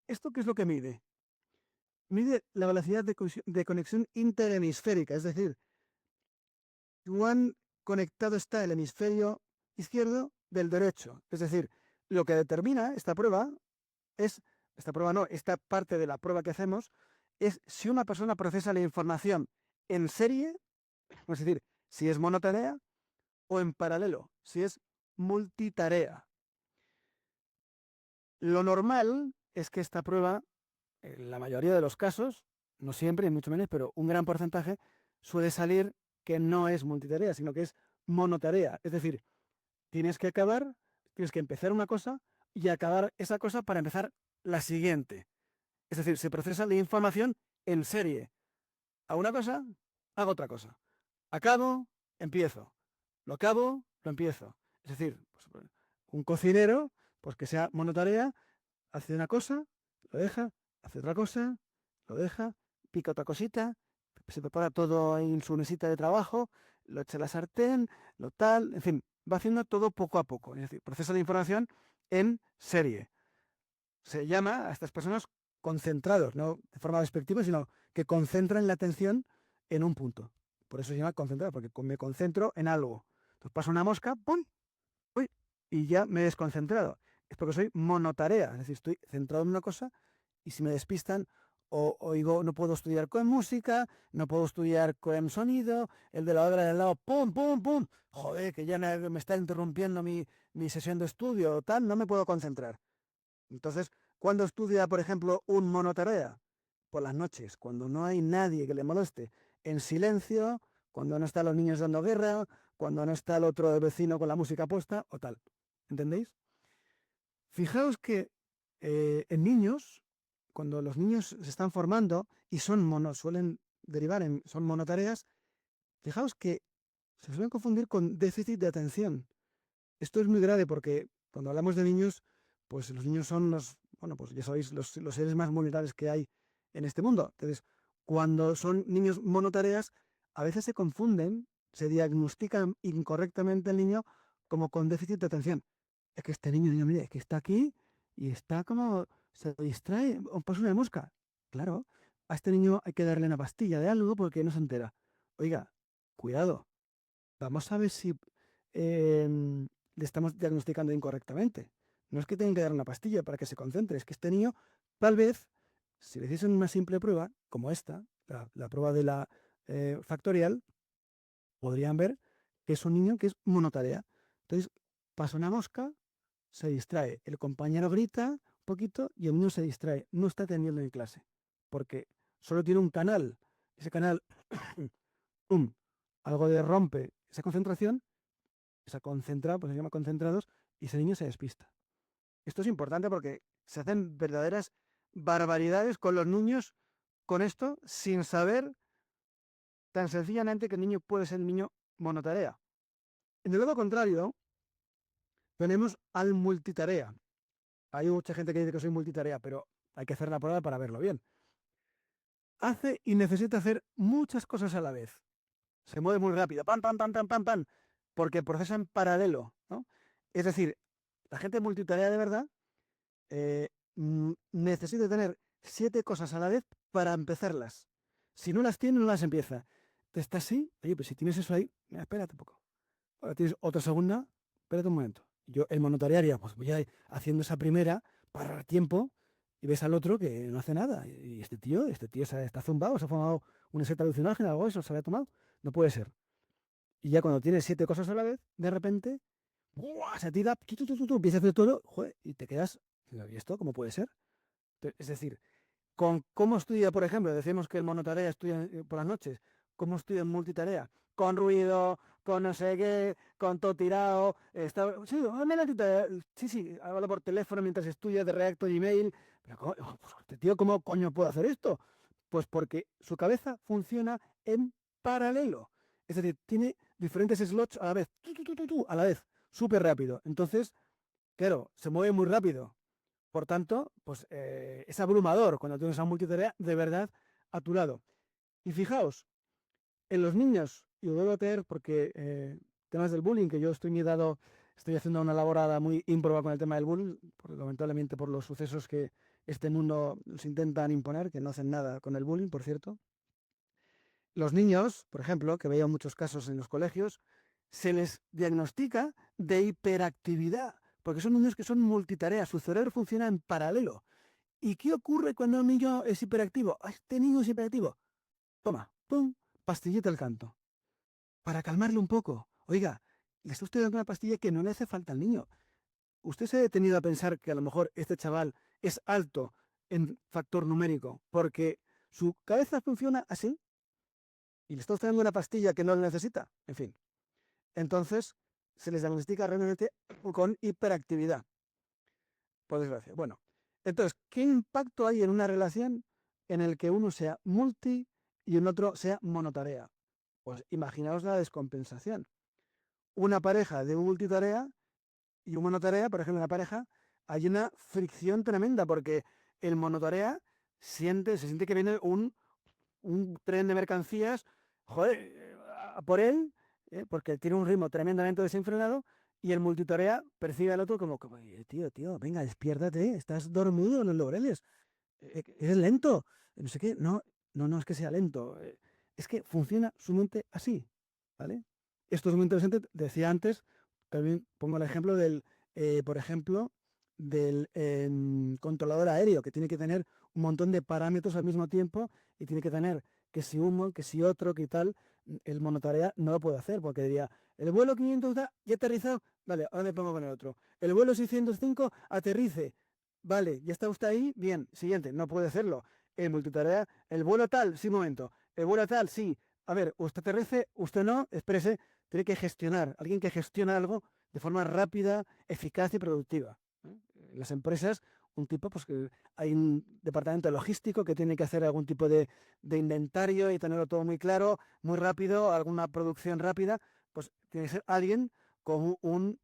¿Esto qué es lo que mide? Mide la velocidad de conexión interhemisférica, es decir, cuán conectado está el hemisferio izquierdo del derecho. Es decir, lo que determina esta prueba no, esta parte de la prueba que hacemos, es si una persona procesa la información en serie, es decir, si es monotarea, o en paralelo, si es multitarea. Lo normal es que esta prueba, en la mayoría de los casos, no siempre, ni mucho menos, pero un gran porcentaje, suele salir que no es multitarea, sino que es monotarea. Es decir, tienes que empezar una cosa y acabar esa cosa para empezar la siguiente. Es decir, se procesa la información en serie. A una cosa, hago otra cosa. Acabo, empiezo. Lo acabo, lo empiezo. Es decir, pues, un cocinero, pues que sea monotarea, hace una cosa, lo deja, hace otra cosa, lo deja, pica otra cosita, se prepara todo en su mesita de trabajo, lo echa a la sartén, lo tal, en fin, va haciendo todo poco a poco. Es decir, procesa la información en serie. Se llama a estas personas concentrados, no de forma despectiva, sino que concentran la atención en un punto. Por eso se llama concentrado, porque me concentro en algo. Entonces pasa una mosca, ¡pum! ¡Uy! Y ya me he desconcentrado. Es porque soy monotarea, es decir, estoy centrado en una cosa y si me despistan o oigo, no puedo estudiar con música, no puedo estudiar con sonido, el de la obra del lado, ¡pum, pum, pum! Joder, que ya me está interrumpiendo mi sesión de estudio, tal, no me puedo concentrar. Entonces, ¿cuándo estudia, por ejemplo, un monotarea? Por las noches, cuando no hay nadie que le moleste, en silencio, cuando no están los niños dando guerra, cuando no está el otro vecino con la música puesta o tal. ¿Entendéis? Fijaos que en niños, cuando los niños se están formando y son suelen derivar son monotareas, fijaos que Se suelen confundir con déficit de atención. Esto es muy grave porque cuando hablamos de niños, pues los niños son bueno, pues ya sabéis, los seres más vulnerables que hay en este mundo. Entonces, cuando son niños monotareas, a veces se confunden, se diagnostican incorrectamente el niño como con déficit de atención. Es que este niño, mire, es que está aquí y está como, se distrae, o pasa una mosca. Claro, a este niño hay que darle una pastilla de algo porque no se entera. Oiga, cuidado, vamos a ver si le estamos diagnosticando incorrectamente. No es que tengan que dar una pastilla para que se concentre, es que este niño, tal vez, si le hiciesen una simple prueba, como esta, la prueba de la factorial, podrían ver que es un niño que es monotarea. Entonces, pasa una mosca, se distrae, el compañero grita un poquito y el niño se distrae, no está atendiendo en clase, porque solo tiene un canal. Ese canal, ¡pum!, algo de rompe esa concentración, esa concentrada, pues se llama concentrados, y ese niño se despista. Esto es importante porque se hacen verdaderas barbaridades con los niños con esto sin saber tan sencillamente que el niño puede ser un niño monotarea. En el lado contrario, tenemos al multitarea. Hay mucha gente que dice que soy multitarea, pero hay que hacer la prueba para verlo bien. Hace y necesita hacer muchas cosas a la vez. Se mueve muy rápido, pam, pam, pam, pam, pam, pam, porque procesa en paralelo, ¿no? Es decir, la gente multitarea de verdad necesita tener 7 cosas a la vez para empezarlas. Si no las tiene, no las empieza. Te está así, oye, pues si tienes eso ahí, mira, espérate un poco. Ahora tienes otra segunda, espérate un momento. Yo el monotarearia, pues voy a ir haciendo esa primera para dar tiempo y ves al otro que no hace nada. Y este tío está zumbado, se ha fumado un seta alucinógeno, algo de eso, se había tomado. No puede ser. Y ya cuando tienes 7 cosas a la vez, de repente, ¡buah!, se tira, empieza a hacer todo, joder, y te quedas, ¿y esto cómo puede ser? Es decir, con cómo estudia, por ejemplo, decimos que el monotarea estudia por las noches, cómo estudia en multitarea, con ruido, con no sé qué, con todo tirado, sí, sí, sí, habla por teléfono mientras estudia de React o Gmail, pero pues, este tío, ¿cómo coño puede hacer esto? Pues porque su cabeza funciona en paralelo, es decir, tiene diferentes slots a la vez, a la vez, súper rápido, entonces, claro, se mueve muy rápido. Por tanto, pues es abrumador cuando tienes a multitarea de verdad a tu lado. Y fijaos, en los niños, y lo debo tener porque temas del bullying, que yo estoy haciendo una laborada muy ímproba con el tema del bullying, lamentablemente por los sucesos que este mundo nos intentan imponer, que no hacen nada con el bullying, por cierto. Los niños, por ejemplo, que veía muchos casos en los colegios, se les diagnostica de hiperactividad, porque son niños que son multitareas, su cerebro funciona en paralelo. ¿Y qué ocurre cuando un niño es hiperactivo? Este niño es hiperactivo. Toma, pum, pastillita al canto. Para calmarle un poco. Oiga, le está usted dando una pastilla que no le hace falta al niño. ¿Usted se ha detenido a pensar que a lo mejor este chaval es alto en factor numérico porque su cabeza funciona así y le está usted dando una pastilla que no le necesita? En fin. Entonces, se les diagnostica realmente con hiperactividad, por desgracia. Bueno, entonces, ¿qué impacto hay en una relación en el que uno sea multi y un otro sea monotarea? Pues imaginaos la descompensación. Una pareja de multitarea y un monotarea, por ejemplo, una pareja, hay una fricción tremenda porque el monotarea se siente que viene un tren de mercancías, joder, a por él, porque tiene un ritmo tremendamente desenfrenado, y el multitarea percibe al otro como, tío, venga, despiértate, estás dormido en los laureles, eres lento, no sé qué, no es que sea lento, es que funciona su mente así, ¿vale? Esto es muy interesante, decía antes, también pongo el ejemplo por ejemplo, del controlador aéreo, que tiene que tener un montón de parámetros al mismo tiempo y tiene que tener que si uno, que si otro, que tal, el monotarea no lo puede hacer, porque diría, el vuelo 500 ya aterrizado, vale, ahora me pongo con el otro, el vuelo 605 aterrice, vale, ya está usted ahí, bien, siguiente, no puede hacerlo. El multitarea, el vuelo tal, sí, un momento, el vuelo tal, sí, a ver, usted aterrice, usted no, exprese, tiene que gestionar, alguien que gestiona algo de forma rápida, eficaz y productiva. En las empresas, un tipo, pues que hay un departamento logístico que tiene que hacer algún tipo de inventario y tenerlo todo muy claro, muy rápido, alguna producción rápida, pues tiene que ser alguien con un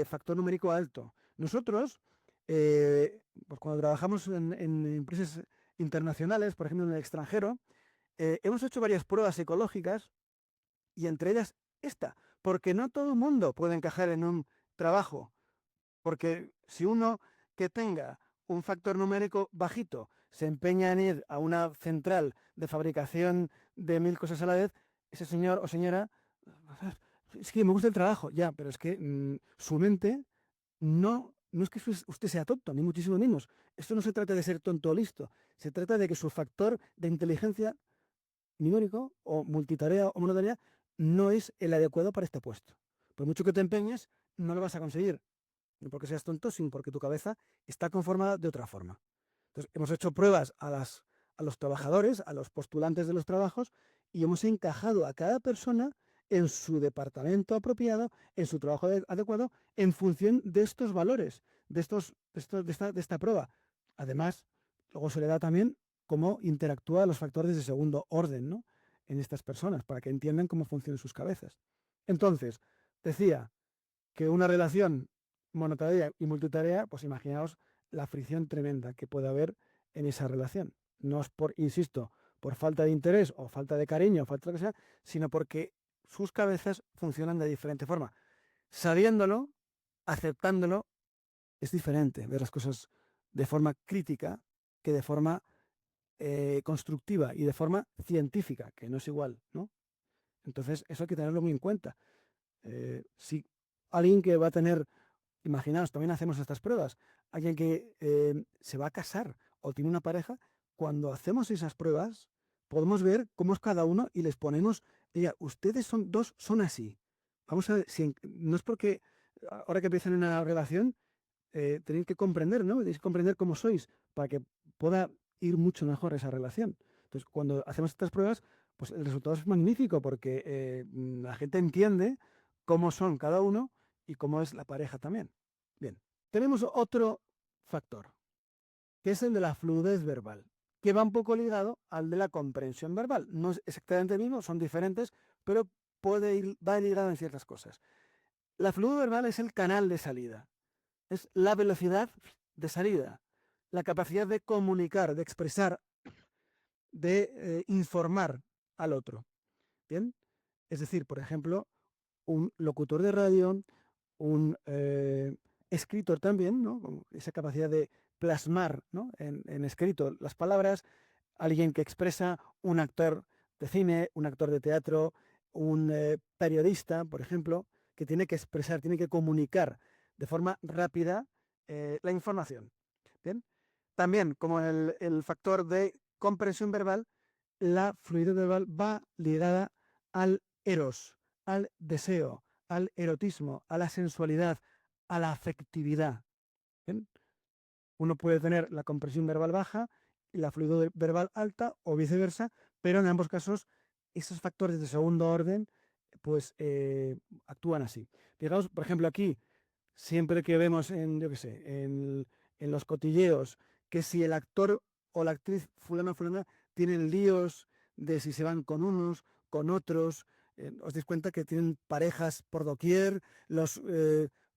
factor numérico alto. Nosotros, pues cuando trabajamos en empresas internacionales, por ejemplo en el extranjero, hemos hecho varias pruebas psicológicas y entre ellas esta, porque no todo el mundo puede encajar en un trabajo, porque si uno que tenga un factor numérico bajito se empeña en ir a una central de fabricación de 1000 cosas a la vez, ese señor o señora, es que me gusta el trabajo, ya, pero es que su mente no es que usted sea tonto, ni muchísimo menos. Esto no se trata de ser tonto o listo, se trata de que su factor de inteligencia numérico o multitarea o monotarea no es el adecuado para este puesto. Por mucho que te empeñes, no lo vas a conseguir. No porque seas tonto, sino porque tu cabeza está conformada de otra forma. Entonces, hemos hecho pruebas a los trabajadores, a los postulantes de los trabajos, y hemos encajado a cada persona en su departamento apropiado, en su trabajo adecuado, en función de estos valores, de esta prueba. Además, luego se le da también cómo interactúa los factores de segundo orden, ¿no? En estas personas, para que entiendan cómo funcionan sus cabezas. Entonces, decía que una relación monotarea y multitarea, pues imaginaos la fricción tremenda que puede haber en esa relación. No es por, insisto, por falta de interés o falta de cariño o falta de lo que sea, sino porque sus cabezas funcionan de diferente forma. Sabiéndolo, aceptándolo, es diferente ver las cosas de forma crítica que de forma constructiva y de forma científica, que no es igual, ¿no? Entonces, eso hay que tenerlo muy en cuenta. Si alguien que va a tener, imaginaos, también hacemos estas pruebas, alguien que se va a casar o tiene una pareja, cuando hacemos esas pruebas, podemos ver cómo es cada uno y les ponemos, oiga, ustedes son dos, son así. Vamos a ver, si no es porque ahora que empiezan una relación, tenéis que comprender, ¿no? Tenéis que comprender cómo sois para que pueda ir mucho mejor esa relación. Entonces, cuando hacemos estas pruebas, pues el resultado es magnífico porque la gente entiende cómo son cada uno y cómo es la pareja también. Bien, tenemos otro factor, que es el de la fluidez verbal, que va un poco ligado al de la comprensión verbal. No es exactamente el mismo, son diferentes, pero va ligado en ciertas cosas. La fluidez verbal es el canal de salida, es la velocidad de salida, la capacidad de comunicar, de expresar, de informar al otro. ¿Bien? Es decir, por ejemplo, un locutor de radio, un escritor también, ¿no? Con esa capacidad de plasmar, ¿no? en escrito las palabras, alguien que expresa, un actor de cine, un actor de teatro, un periodista, por ejemplo, que tiene que expresar, tiene que comunicar de forma rápida la información. ¿Bien? También, como el factor de comprensión verbal, la fluidez verbal va ligada al eros, al deseo, al erotismo, a la sensualidad, a la afectividad. ¿Bien? Uno puede tener la comprensión verbal baja y la fluidez verbal alta o viceversa, pero en ambos casos esos factores de segundo orden pues actúan así. Digamos, por ejemplo, aquí, siempre que vemos en, yo qué sé, en los cotilleos, que si el actor o la actriz fulano o fulana tienen líos de si se van con unos, con otros, os dais cuenta que tienen parejas por doquier,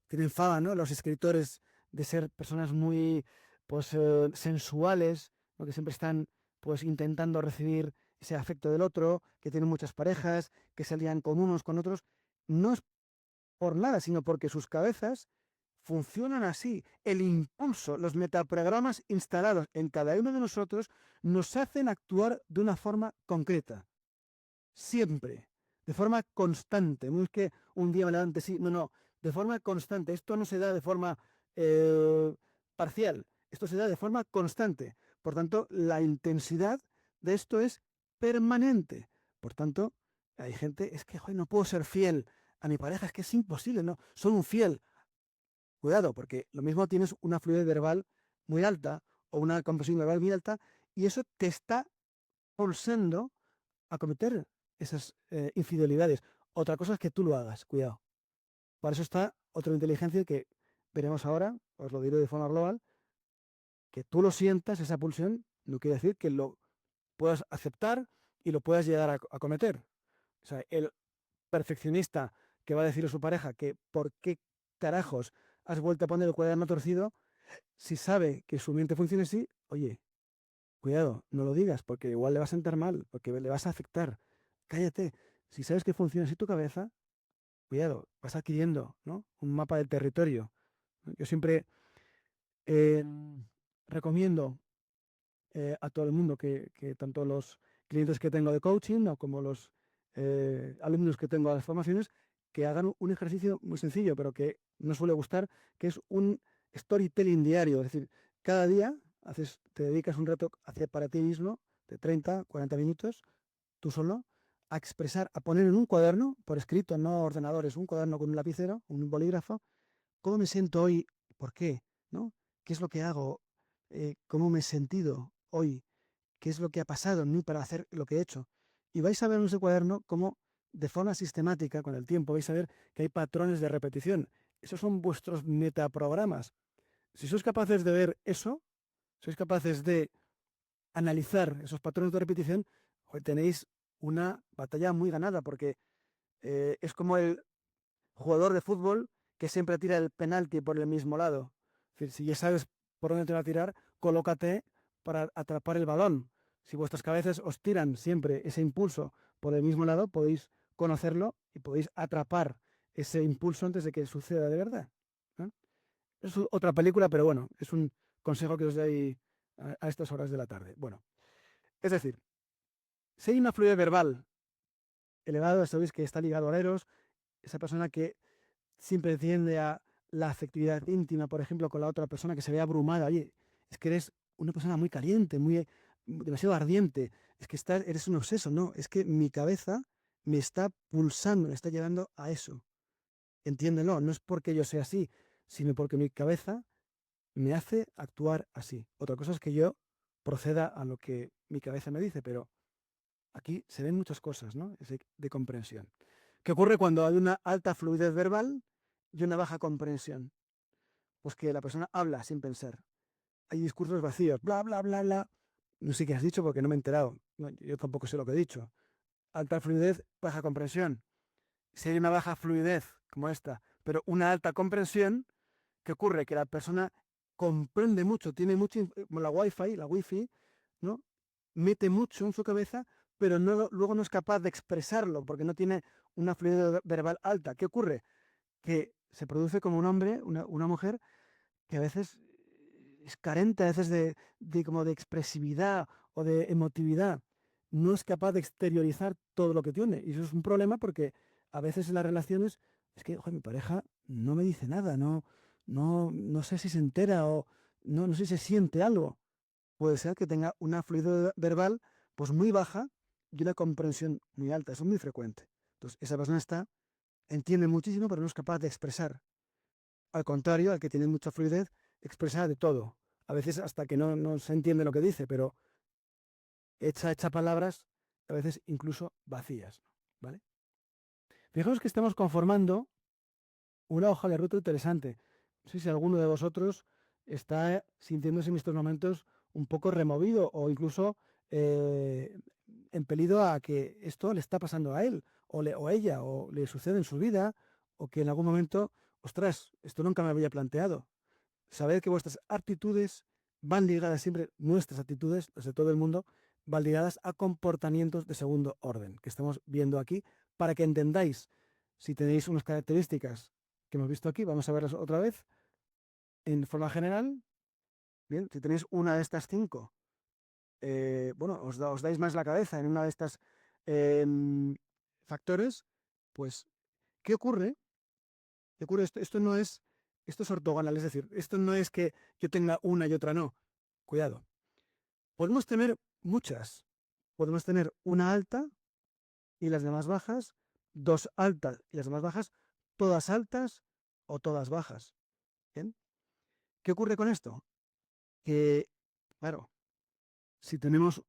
tienen fama, ¿no? Los escritores de ser personas muy pues, sensuales, ¿no? Que siempre están pues, intentando recibir ese afecto del otro, que tienen muchas parejas, que se lían con unos, con otros. No es por nada, sino porque sus cabezas funcionan así. El impulso, los metaprogramas instalados en cada uno de nosotros nos hacen actuar de una forma concreta. Siempre. De forma constante. No es que un día me levante, sí, no, no. De forma constante. Esto no se da de forma parcial. Esto se da de forma constante. Por tanto, la intensidad de esto es permanente. Por tanto, hay gente, es que joder, no puedo ser fiel a mi pareja, es que es imposible, no. Soy un fiel. Cuidado, porque lo mismo tienes una fluidez verbal muy alta o una comprensión verbal muy alta y eso te está forzando a cometer esas infidelidades. Otra cosa es que tú lo hagas, cuidado. Para eso está otra inteligencia que veremos ahora, os lo diré de forma global, que tú lo sientas, esa pulsión, no quiere decir que lo puedas aceptar y lo puedas llegar a cometer. O sea, el perfeccionista que va a decirle a su pareja que por qué carajos has vuelto a poner el cuaderno torcido, si sabe que su mente funciona así, oye, cuidado, no lo digas, porque igual le vas a sentar mal, porque le vas a afectar. Cállate. Si sabes que funciona así tu cabeza, cuidado, vas adquiriendo, ¿no? Un mapa del territorio. Yo siempre eh, recomiendo a todo el mundo que tanto los clientes que tengo de coaching o como los alumnos que tengo a las formaciones, que hagan un ejercicio muy sencillo, pero que no suele gustar, que es un storytelling diario. Es decir, cada día te dedicas un rato hacia para ti mismo de 30, 40 minutos, tú solo, a expresar, a poner en un cuaderno, por escrito, no ordenadores, un cuaderno con un lapicero, un bolígrafo, cómo me siento hoy, por qué, ¿no? ¿Qué es lo que hago? ¿Cómo me he sentido hoy? ¿Qué es lo que ha pasado en mí para hacer lo que he hecho? Y vais a ver en ese cuaderno cómo de forma sistemática, con el tiempo, vais a ver que hay patrones de repetición. Esos son vuestros metaprogramas. Si sois capaces de ver eso, sois capaces de analizar esos patrones de repetición, hoy tenéis una batalla muy ganada, porque es como el jugador de fútbol que siempre tira el penalti por el mismo lado. Es decir, si ya sabes por dónde te va a tirar, colócate para atrapar el balón. Si vuestras cabezas os tiran siempre ese impulso por el mismo lado, podéis conocerlo y podéis atrapar ese impulso antes de que suceda de verdad, ¿no? Es otra película, pero bueno, es un consejo que os doy a estas horas de la tarde. Bueno, es decir, si hay una fluidez verbal elevada, sabéis que está ligado a Eros, esa persona que siempre tiende a la afectividad íntima, por ejemplo, con la otra persona que se ve abrumada. Oye, es que eres una persona muy caliente, muy demasiado ardiente, es que eres un obseso, no, es que mi cabeza me está pulsando, me está llevando a eso. Entiéndelo, no es porque yo sea así, sino porque mi cabeza me hace actuar así. Otra cosa es que yo proceda a lo que mi cabeza me dice, pero aquí se ven muchas cosas, ¿no? Es de comprensión. ¿Qué ocurre cuando hay una alta fluidez verbal y una baja comprensión? Pues que la persona habla sin pensar. Hay discursos vacíos, bla, bla, bla, bla. No sé qué has dicho porque no me he enterado. No, yo tampoco sé lo que he dicho. Alta fluidez, baja comprensión. Si hay una baja fluidez como esta, pero una alta comprensión, ¿qué ocurre? Que la persona comprende mucho, tiene mucho, como la wifi, ¿no? Mete mucho en su cabeza, pero luego no es capaz de expresarlo porque no tiene una fluidez verbal alta. ¿Qué ocurre? Que se produce como un hombre, una mujer, que a veces es carente, a veces como de expresividad o de emotividad. No es capaz de exteriorizar todo lo que tiene. Y eso es un problema porque a veces en las relaciones es que, joder, mi pareja no me dice nada, no sé si se entera o no sé si se siente algo. Puede ser que tenga una fluidez verbal pues muy baja y una comprensión muy alta. Eso es muy frecuente. Entonces, esa persona entiende muchísimo, pero no es capaz de expresar. Al contrario, al que tiene mucha fluidez, expresa de todo. A veces hasta que no se entiende lo que dice, pero echa palabras, a veces incluso vacías, ¿vale? Fijaos que estamos conformando una hoja de ruta interesante. No sé si alguno de vosotros está sintiéndose en estos momentos un poco removido o incluso eh, impelido a que esto le está pasando a él o a ella o le sucede en su vida o que en algún momento, ostras, esto nunca me había planteado. Sabed que vuestras actitudes van ligadas siempre, nuestras actitudes, las de todo el mundo, van ligadas a comportamientos de segundo orden, que estamos viendo aquí, para que entendáis si tenéis unas características que hemos visto aquí, vamos a verlas otra vez, en forma general. Bien, si tenéis una de estas cinco, bueno, os dais más la cabeza en una de estas factores, pues, ¿qué ocurre? ¿Qué ocurre? Esto es ortogonal, es decir, esto no es que yo tenga una y otra no. Cuidado. Podemos tener muchas. Podemos tener una alta y las demás bajas, dos altas y las demás bajas, todas altas o todas bajas. ¿Bien? ¿Qué ocurre con esto? Que, claro, si tenemos,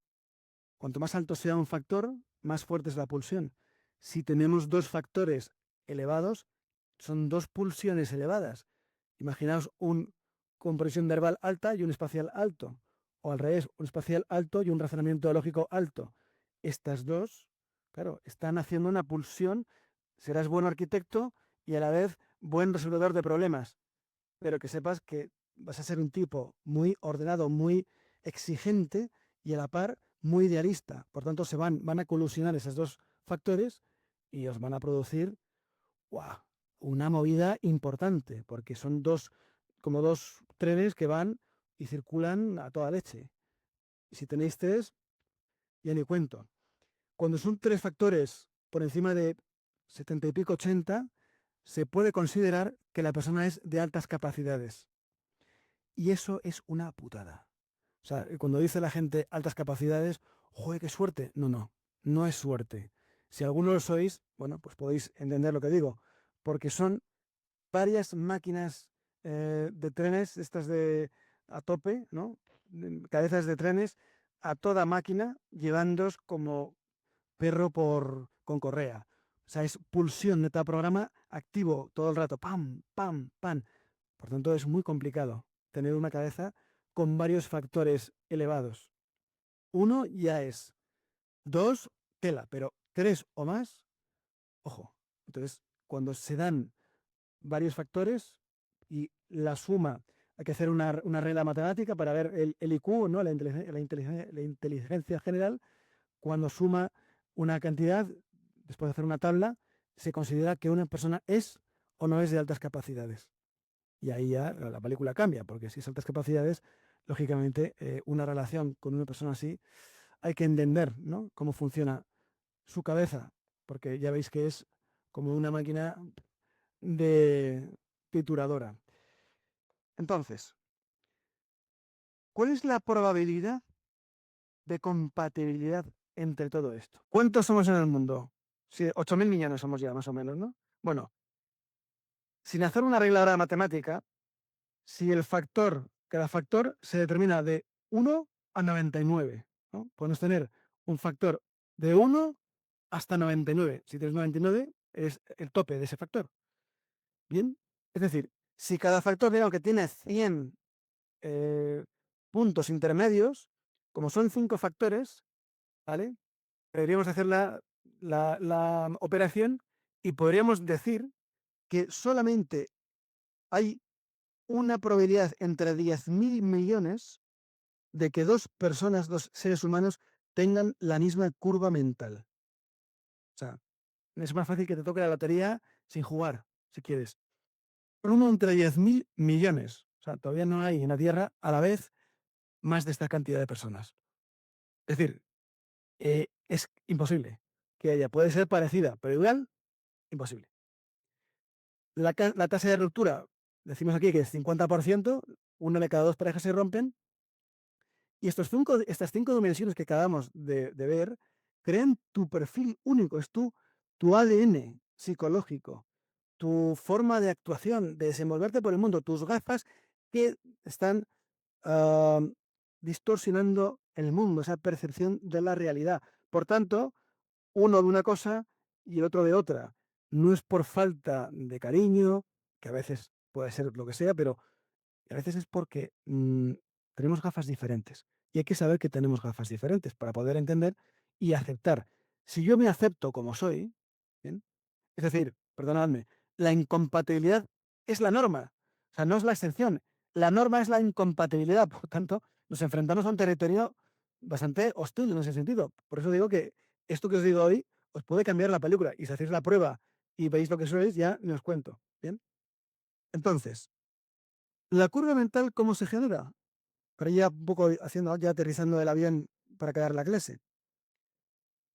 cuanto más alto sea un factor, más fuerte es la pulsión. Si tenemos dos factores elevados, son dos pulsiones elevadas. Imaginaos un comprensión verbal alta y un espacial alto. O al revés, un espacial alto y un razonamiento lógico alto. Estas dos, claro, están haciendo una pulsión serás buen arquitecto y a la vez buen resolvedor de problemas, pero que sepas que vas a ser un tipo muy ordenado, muy exigente y a la par muy idealista. Por tanto, van a colusionar esos dos factores y os van a producir ¡guau! Una movida importante, porque son como dos trenes que van y circulan a toda leche. Y si tenéis tres, ya ni cuento. Cuando son tres factores por encima de 70 y pico, 80, se puede considerar que la persona es de altas capacidades. Y eso es una putada. O sea, cuando dice la gente altas capacidades, ¡joder, qué suerte! No, no, no es suerte. Si alguno lo sois, bueno, pues podéis entender lo que digo, porque son varias máquinas de trenes, estas de a tope, ¿no? Cabezas de trenes a toda máquina, llevándos como perro con correa. O sea, es pulsión de tal programa activo todo el rato, pam, pam, pam. Por tanto, es muy complicado tener una cabeza con varios factores elevados. Uno ya es, dos, tela, pero tres o más, ojo. Entonces, cuando se dan varios factores y la suma, hay que hacer una regla matemática para ver el IQ, ¿no? La inteligencia general, cuando suma una cantidad, después de hacer una tabla, se considera que una persona es o no es de altas capacidades. Y ahí ya la película cambia, porque si es altas capacidades, lógicamente una relación con una persona así, hay que entender, ¿no? Cómo funciona su cabeza, porque ya veis que es como una máquina de trituradora. Entonces, ¿cuál es la probabilidad de compatibilidad entre todo esto? ¿Cuántos somos en el mundo? Sí, 8.000 millones somos ya, más o menos, ¿no? Bueno, sin hacer una regla ahora matemática, si cada factor se determina de 1 a 99, ¿no? Podemos tener un factor de 1 hasta 99. Si tienes 99, es el tope de ese factor. Bien, es decir, si cada factor, digamos que tiene 100 puntos intermedios, como son 5 factores, ¿vale? Deberíamos hacer la operación y podríamos decir que solamente hay una probabilidad entre 10.000 millones de que dos personas, dos seres humanos, tengan la misma curva mental. O sea, es más fácil que te toque la lotería sin jugar, si quieres. Pero uno entre 10.000 millones. O sea, todavía no hay en la Tierra a la vez más de esta cantidad de personas. Es decir, es imposible que haya. Puede ser parecida, pero igual, imposible. La tasa de ruptura, decimos aquí que es 50%, una de cada dos parejas se rompen, y estas cinco dimensiones que acabamos de ver crean tu perfil único, es tu ADN psicológico, tu forma de actuación, de desenvolverte por el mundo, tus gafas que están ah, distorsionando el mundo, esa percepción de la realidad. Por tanto, uno de una cosa y el otro de otra. No es por falta de cariño, que a veces puede ser lo que sea, pero a veces es porque tenemos gafas diferentes. Y hay que saber que tenemos gafas diferentes para poder entender y aceptar. Si yo me acepto como soy, ¿bien? Es decir, perdonadme, la incompatibilidad es la norma, o sea, no es la excepción. La norma es la incompatibilidad, por tanto, nos enfrentamos a un territorio bastante hostil en ese sentido. Por eso digo que esto que os digo hoy os puede cambiar la película y si hacéis la prueba y veis lo que sois, ya ni os cuento. Bien. Entonces, la curva mental, ¿cómo se genera? Pero ya un poco haciendo, ya aterrizando el avión para quedar la clase.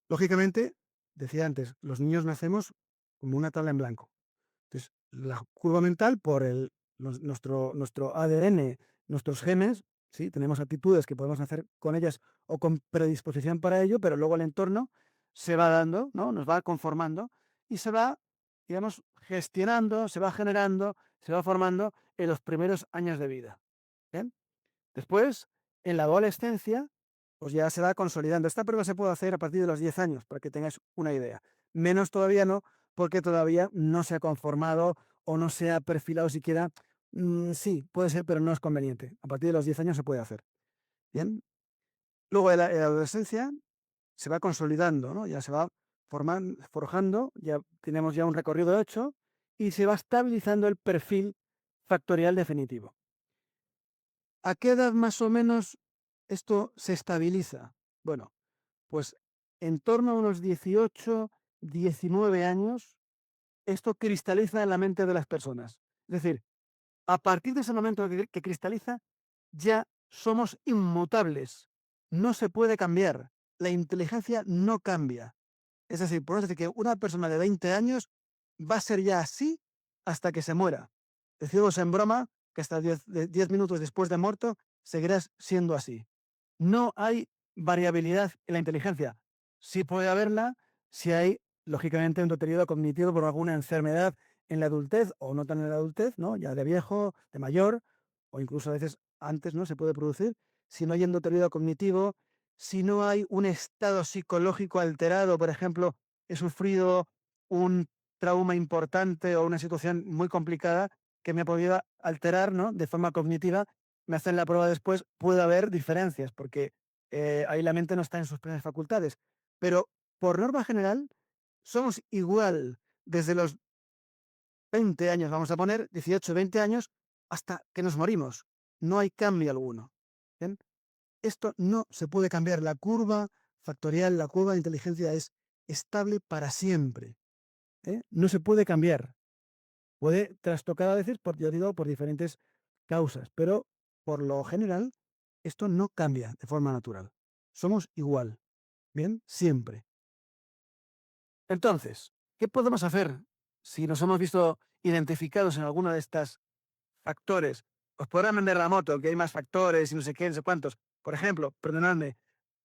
Lógicamente, decía antes, los niños nacemos como una tabla en blanco. Entonces, la curva mental por nuestro ADN, nuestros genes, ¿sí? Tenemos actitudes que podemos hacer con ellas o con predisposición para ello, pero luego el entorno se va dando, ¿no? Nos va conformando y se va, digamos, gestionando, se va generando, se va formando en los primeros años de vida. ¿Bien? Después, en la adolescencia, pues ya se va consolidando. Esta prueba se puede hacer a partir de los 10 años, para que tengáis una idea. Menos todavía no, porque todavía no se ha conformado o no se ha perfilado siquiera. Sí, puede ser, pero no es conveniente. A partir de los 10 años se puede hacer. Bien. Luego en la adolescencia se va consolidando, ¿no? Ya se va forjando, ya tenemos ya un recorrido hecho y se va estabilizando el perfil factorial definitivo. ¿A qué edad más o menos esto se estabiliza? Bueno, pues en torno a unos 18, 19 años, esto cristaliza en la mente de las personas. Es decir, a partir de ese momento que cristaliza, ya somos inmutables. No se puede cambiar. La inteligencia no cambia. Es decir, podemos decir que una persona de 20 años va a ser ya así hasta que se muera. Decimos en broma que hasta 10 minutos después de muerto seguirás siendo así. No hay variabilidad en la inteligencia. Sí puede haberla si hay, lógicamente, un deterioro cognitivo por alguna enfermedad en la adultez o no tan en la adultez, ¿no? Ya de viejo, de mayor, o incluso a veces antes, ¿no? Se puede producir. Si no hay un deterioro cognitivo, si no hay un estado psicológico alterado, por ejemplo, he sufrido un trauma importante o una situación muy complicada que me ha podido alterar, ¿no? De forma cognitiva, me hacen la prueba después, puede haber diferencias, porque ahí la mente no está en sus plenas facultades. Pero por norma general, somos igual desde los 20 años, vamos a poner, 18, 20 años, hasta que nos morimos. No hay cambio alguno. ¿Bien? Esto no se puede cambiar. La curva factorial, la curva de inteligencia es estable para siempre. No se puede cambiar. Puede trastocar a veces, yo digo, por diferentes causas, pero por lo general, esto no cambia de forma natural. Somos igual, ¿bien? Siempre. Entonces, ¿qué podemos hacer si nos hemos visto identificados en alguno de estos factores? Os podrán vender la moto, que hay más factores y no sé qué, no sé cuántos. Por ejemplo, perdonadme,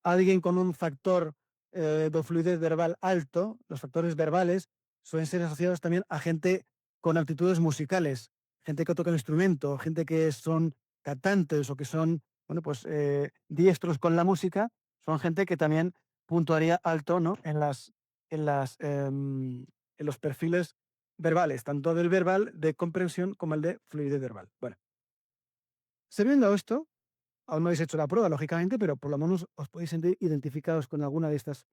alguien con un factor de fluidez verbal alto, los factores verbales suelen ser asociados también a gente con aptitudes musicales, gente que toca un instrumento, gente que son cantantes o que son, bueno, pues diestros con la música, son gente que también puntuaría alto, ¿no? En los perfiles verbales, tanto del verbal de comprensión como el de fluidez verbal. Bueno, sabiendo esto, aún no habéis hecho la prueba, lógicamente, pero por lo menos os podéis sentir identificados con alguna de estas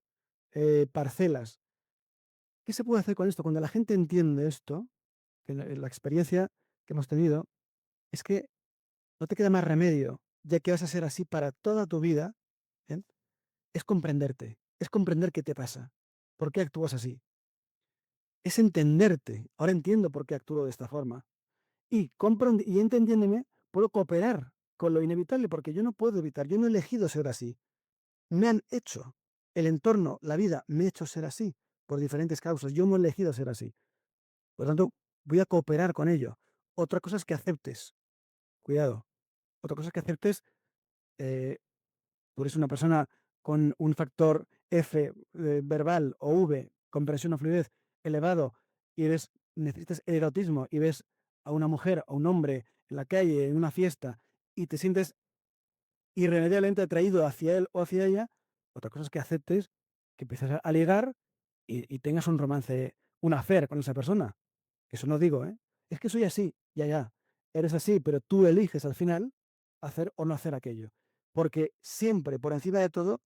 parcelas. ¿Qué se puede hacer con esto? Cuando la gente entiende esto, que la experiencia que hemos tenido es que no te queda más remedio, ya que vas a ser así para toda tu vida, ¿bien? Es comprenderte, es comprender qué te pasa, por qué actúas así, es entenderte. Ahora entiendo por qué actúo de esta forma. Y entendiéndome, puedo cooperar con lo inevitable, porque yo no puedo evitar, yo no he elegido ser así. Me han hecho, el entorno, la vida, me ha hecho ser así, por diferentes causas. Yo no he elegido ser así. Por lo tanto, voy a cooperar con ello. Otra cosa es que aceptes, cuidado, otra cosa es que aceptes, eh, tú eres una persona con un factor F verbal o V, comprensión o fluidez elevado, y necesitas el erotismo y ves a una mujer o un hombre en la calle, en una fiesta, y te sientes irremediablemente atraído hacia él o hacia ella, otra cosa es que aceptes que empieces a ligar y tengas un romance, un affair con esa persona. Eso no digo, ¿eh? Es que soy así, ya, ya. Eres así, pero tú eliges al final hacer o no hacer aquello. Porque siempre, por encima de todo,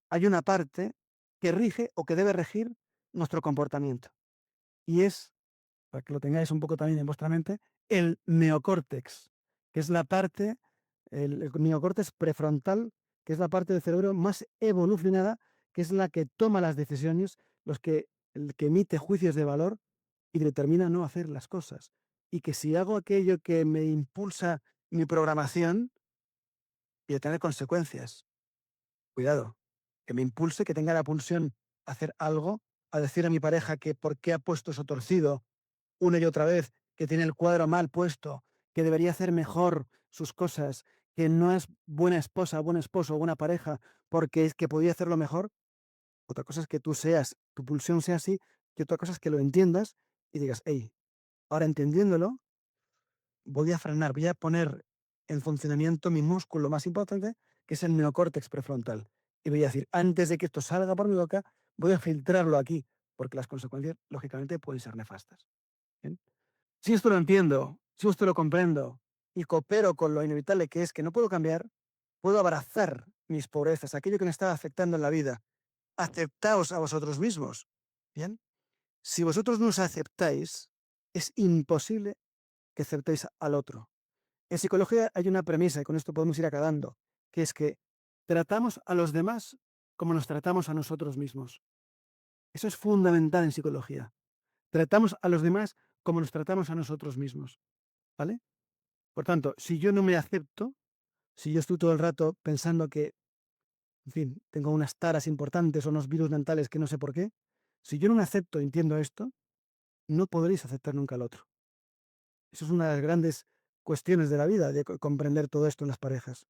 hay una parte que rige o que debe regir nuestro comportamiento. Y es, para que lo tengáis un poco también en vuestra mente, el neocórtex, que es la parte, el neocórtex prefrontal, que es la parte del cerebro más evolucionada, que es la que toma las decisiones, el que emite juicios de valor y determina no hacer las cosas. Y que si hago aquello que me impulsa mi programación, y de tener consecuencias. Cuidado, que me impulse, que tenga la pulsión a hacer algo, a decir a mi pareja que por qué ha puesto eso torcido una y otra vez, que tiene el cuadro mal puesto, que debería hacer mejor sus cosas, que no es buena esposa, buen esposo, buena pareja, porque es que podía hacerlo mejor. Otra cosa es que tú seas, tu pulsión sea así, y otra cosa es que lo entiendas y digas, hey, ahora entendiéndolo, voy a frenar, voy a poner en funcionamiento mi músculo más importante, que es el neocórtex prefrontal. Y voy a decir, antes de que esto salga por mi boca, voy a filtrarlo aquí, porque las consecuencias, lógicamente, pueden ser nefastas. ¿Bien? Si esto lo entiendo, si esto lo comprendo y coopero con lo inevitable que es que no puedo cambiar, puedo abrazar mis pobrezas, aquello que me está afectando en la vida. Aceptaos a vosotros mismos. Bien. Si vosotros no os aceptáis, es imposible que aceptéis al otro. En psicología hay una premisa, y con esto podemos ir acabando, que es que tratamos a los demás como nos tratamos a nosotros mismos. Eso es fundamental en psicología. Tratamos a los demás como nos tratamos a nosotros mismos, ¿vale? Por tanto, si yo no me acepto, si yo estoy todo el rato pensando que, en fin, tengo unas taras importantes o unos virus mentales que no sé por qué, si yo no me acepto, entiendo esto, no podréis aceptar nunca al otro. Eso es una de las grandes cuestiones de la vida, de comprender todo esto en las parejas.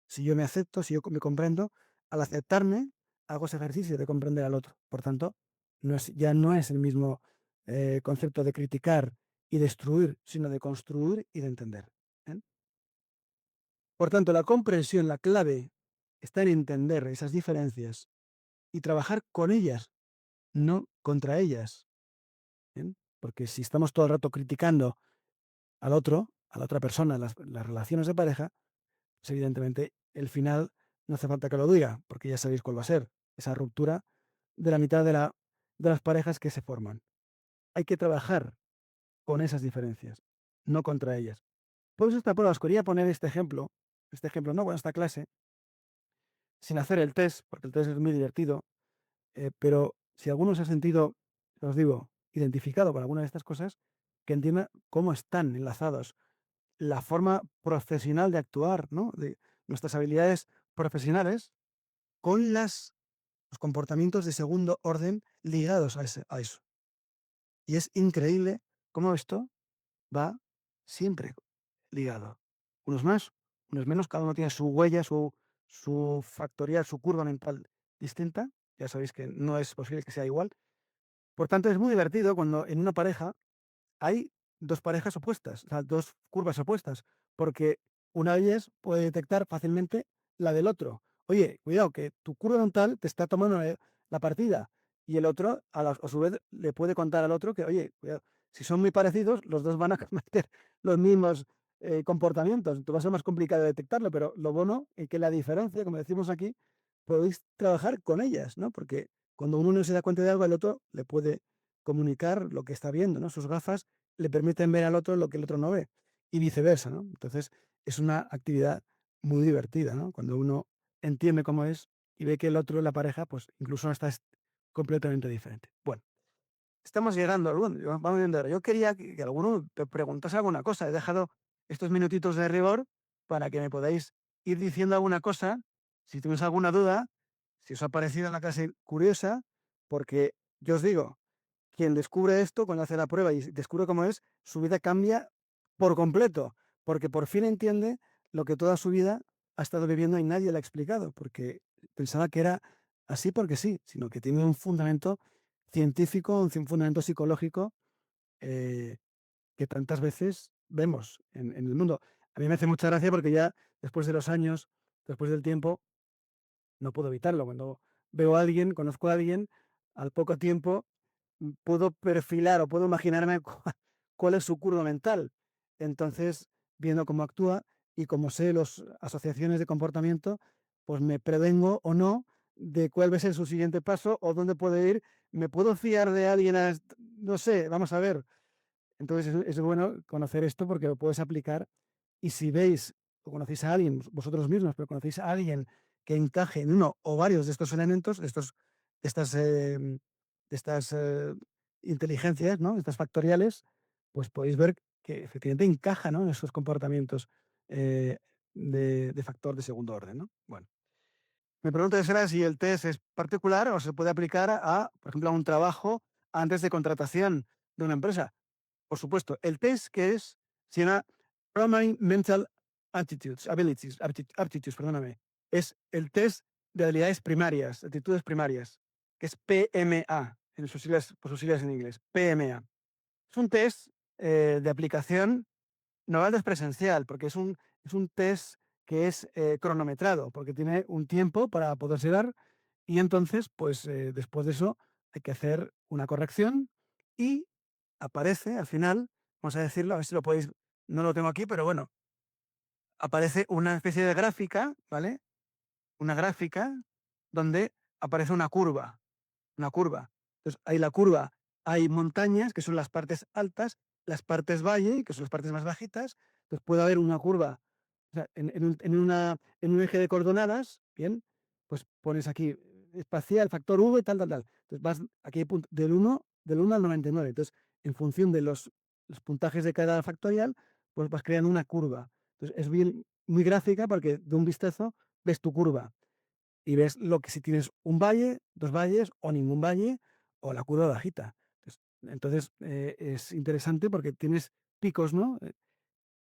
Si yo me acepto, si yo me comprendo, al aceptarme, hago ese ejercicio de comprender al otro. Por tanto, ya no es el mismo concepto de criticar y destruir, sino de construir y de entender. ¿Eh? Por tanto, la comprensión, la clave, está en entender esas diferencias y trabajar con ellas, no contra ellas. ¿Bien? Porque si estamos todo el rato criticando al otro, a la otra persona, las relaciones de pareja, pues evidentemente el final no hace falta que lo diga, porque ya sabéis cuál va a ser, esa ruptura de la mitad de las parejas que se forman. Hay que trabajar con esas diferencias, no contra ellas. Por eso esta prueba os quería poner este ejemplo no, bueno, esta clase, sin hacer el test, porque el test es muy divertido, pero si alguno se ha sentido, os digo, identificado con alguna de estas cosas, que entienda cómo están enlazados la forma profesional de actuar, ¿no? De nuestras habilidades profesionales con los comportamientos de segundo orden ligados a eso. Y es increíble cómo esto va siempre ligado. Unos más, unos menos, cada uno tiene su huella, su factorial, su curva mental distinta. Ya sabéis que no es posible que sea igual. Por tanto, es muy divertido cuando en una pareja hay dos parejas opuestas, o sea, dos curvas opuestas, porque una de ellas puede detectar fácilmente la del otro. Oye, cuidado, que tu curva mental te está tomando la partida. Y el otro, a su vez, le puede contar al otro que, oye, cuidado, si son muy parecidos, los dos van a cometer los mismos comportamientos. Entonces va a ser más complicado detectarlo, pero lo bueno es que la diferencia, como decimos aquí, podéis trabajar con ellas, ¿no? Porque cuando uno no se da cuenta de algo, el otro le puede comunicar lo que está viendo, ¿no? Sus gafas le permiten ver al otro lo que el otro no ve y viceversa, ¿no? Entonces es una actividad muy divertida, ¿no? Cuando uno entiende cómo es y ve que el otro, la pareja, pues incluso no está completamente diferente. Bueno, estamos llegando, bueno, vamos viendo. Yo quería que alguno te preguntase alguna cosa. He dejado estos minutitos de rigor para que me podáis ir diciendo alguna cosa, si tenéis alguna duda, si os ha parecido la clase curiosa, porque yo os digo, quien descubre esto, cuando hace la prueba y descubre cómo es, su vida cambia por completo, porque por fin entiende lo que toda su vida ha estado viviendo y nadie le ha explicado, porque pensaba que era así porque sí, sino que tiene un fundamento científico, un fundamento psicológico eh, que tantas veces vemos en el mundo. A mí me hace mucha gracia porque ya después de los años, después del tiempo, no puedo evitarlo. Cuando veo a alguien, conozco a alguien, al poco tiempo puedo perfilar o puedo imaginarme cuál es su curva mental. Entonces, viendo cómo actúa y como sé las asociaciones de comportamiento, pues me prevengo o no de cuál va a ser su siguiente paso o dónde puede ir. ¿Me puedo fiar de alguien? No sé, vamos a ver. Entonces es bueno conocer esto porque lo puedes aplicar y si veis o conocéis a alguien, vosotros mismos, pero conocéis a alguien que encaje en uno o varios de estos elementos, de estas inteligencias, ¿no? Estas factoriales, pues podéis ver que efectivamente encaja, ¿no? En esos comportamientos eh, de factor de segundo orden, ¿no? Bueno, me pregunto será si el test es particular o se puede aplicar por ejemplo, a un trabajo antes de contratación de una empresa. Por supuesto, el test que se llama Primary Mental Aptitudes, perdóname. Es el test de habilidades primarias, actitudes primarias, que es PMA, por sus siglas en inglés, PMA. Es un test de aplicación, no es presencial, porque es un test que es cronometrado, porque tiene un tiempo para poderse dar, y entonces, pues después de eso, hay que hacer una corrección y aparece al final, vamos a decirlo, a ver si lo podéis, no lo tengo aquí, pero bueno, aparece una especie de gráfica, ¿vale? Una gráfica donde aparece una curva, una curva. Entonces, hay la curva, hay montañas, que son las partes altas, las partes valle, que son las partes más bajitas. Entonces, puede haber una curva, o sea, en un eje de coordenadas, bien, pues pones aquí espacial, factor V, tal, tal, tal. Entonces, vas aquí del uno al 99. Entonces, en función de los puntajes de cada factorial, pues vas creando una curva. Entonces, es bien, muy gráfica porque de un vistazo ves tu curva y ves lo que si tienes un valle, dos valles o ningún valle o la curva bajita. Entonces, es interesante porque tienes picos, ¿no?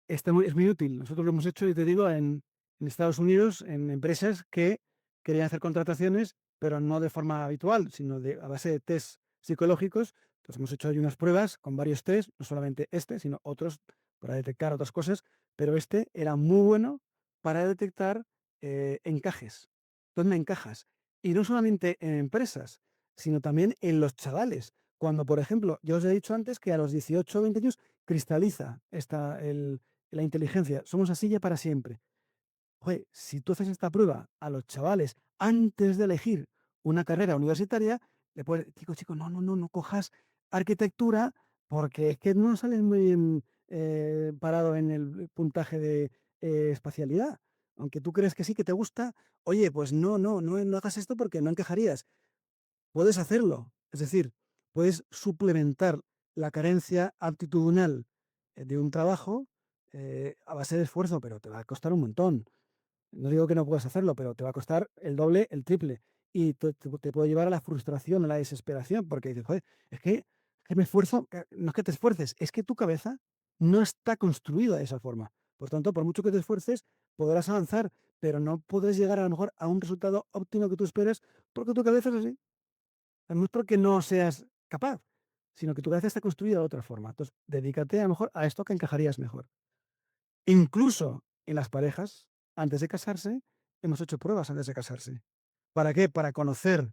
Es muy útil. Nosotros lo hemos hecho, y te digo, en Estados Unidos, en empresas que querían hacer contrataciones, pero no de forma habitual, sino a base de test psicológicos. Entonces hemos hecho ahí unas pruebas con varios test, no solamente este, sino otros para detectar otras cosas, pero este era muy bueno para detectar encajes. ¿Dónde encajas? Y no solamente en empresas, sino también en los chavales. Cuando, por ejemplo, yo os he dicho antes que a los 18 o 20 años cristaliza la inteligencia. Somos así ya para siempre. Oye, si tú haces esta prueba a los chavales antes de elegir una carrera universitaria, le puedes, chico, no cojas arquitectura porque es que no sales muy bien parado en el puntaje de espacialidad. Aunque tú crees que sí, que te gusta, oye, pues no hagas esto porque no encajarías. Puedes hacerlo, es decir, puedes suplementar la carencia aptitudinal de un trabajo a base de esfuerzo, pero te va a costar un montón. No digo que no puedas hacerlo, pero te va a costar el doble, el triple. Y te puede llevar a la frustración, a la desesperación, porque dices, joder, es que me esfuerzo, no es que te esfuerces, es que tu cabeza no está construida de esa forma. Por tanto, por mucho que te esfuerces, podrás avanzar, pero no podrás llegar a lo mejor a un resultado óptimo que tú esperes, porque tu cabeza es así. No es porque no seas capaz, sino que tu cabeza está construida de otra forma. Entonces, dedícate a lo mejor a esto que encajarías mejor. Incluso en las parejas, antes de casarse, hemos hecho pruebas antes de casarse. ¿Para qué? Para conocer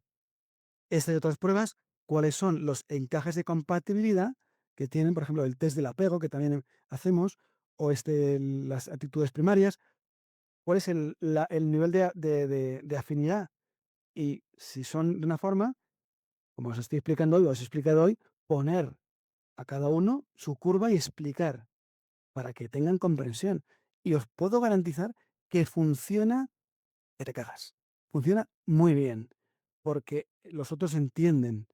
estas y otras pruebas, cuáles son los encajes de compatibilidad que tienen, por ejemplo, el test del apego, que también hacemos, o las actitudes primarias, cuál es el nivel de afinidad. Y si son de una forma, como os estoy explicando hoy, os he explicado hoy, poner a cada uno su curva y explicar para que tengan comprensión. Y os puedo garantizar que funciona, que te cagas. Funciona muy bien, porque los otros entienden,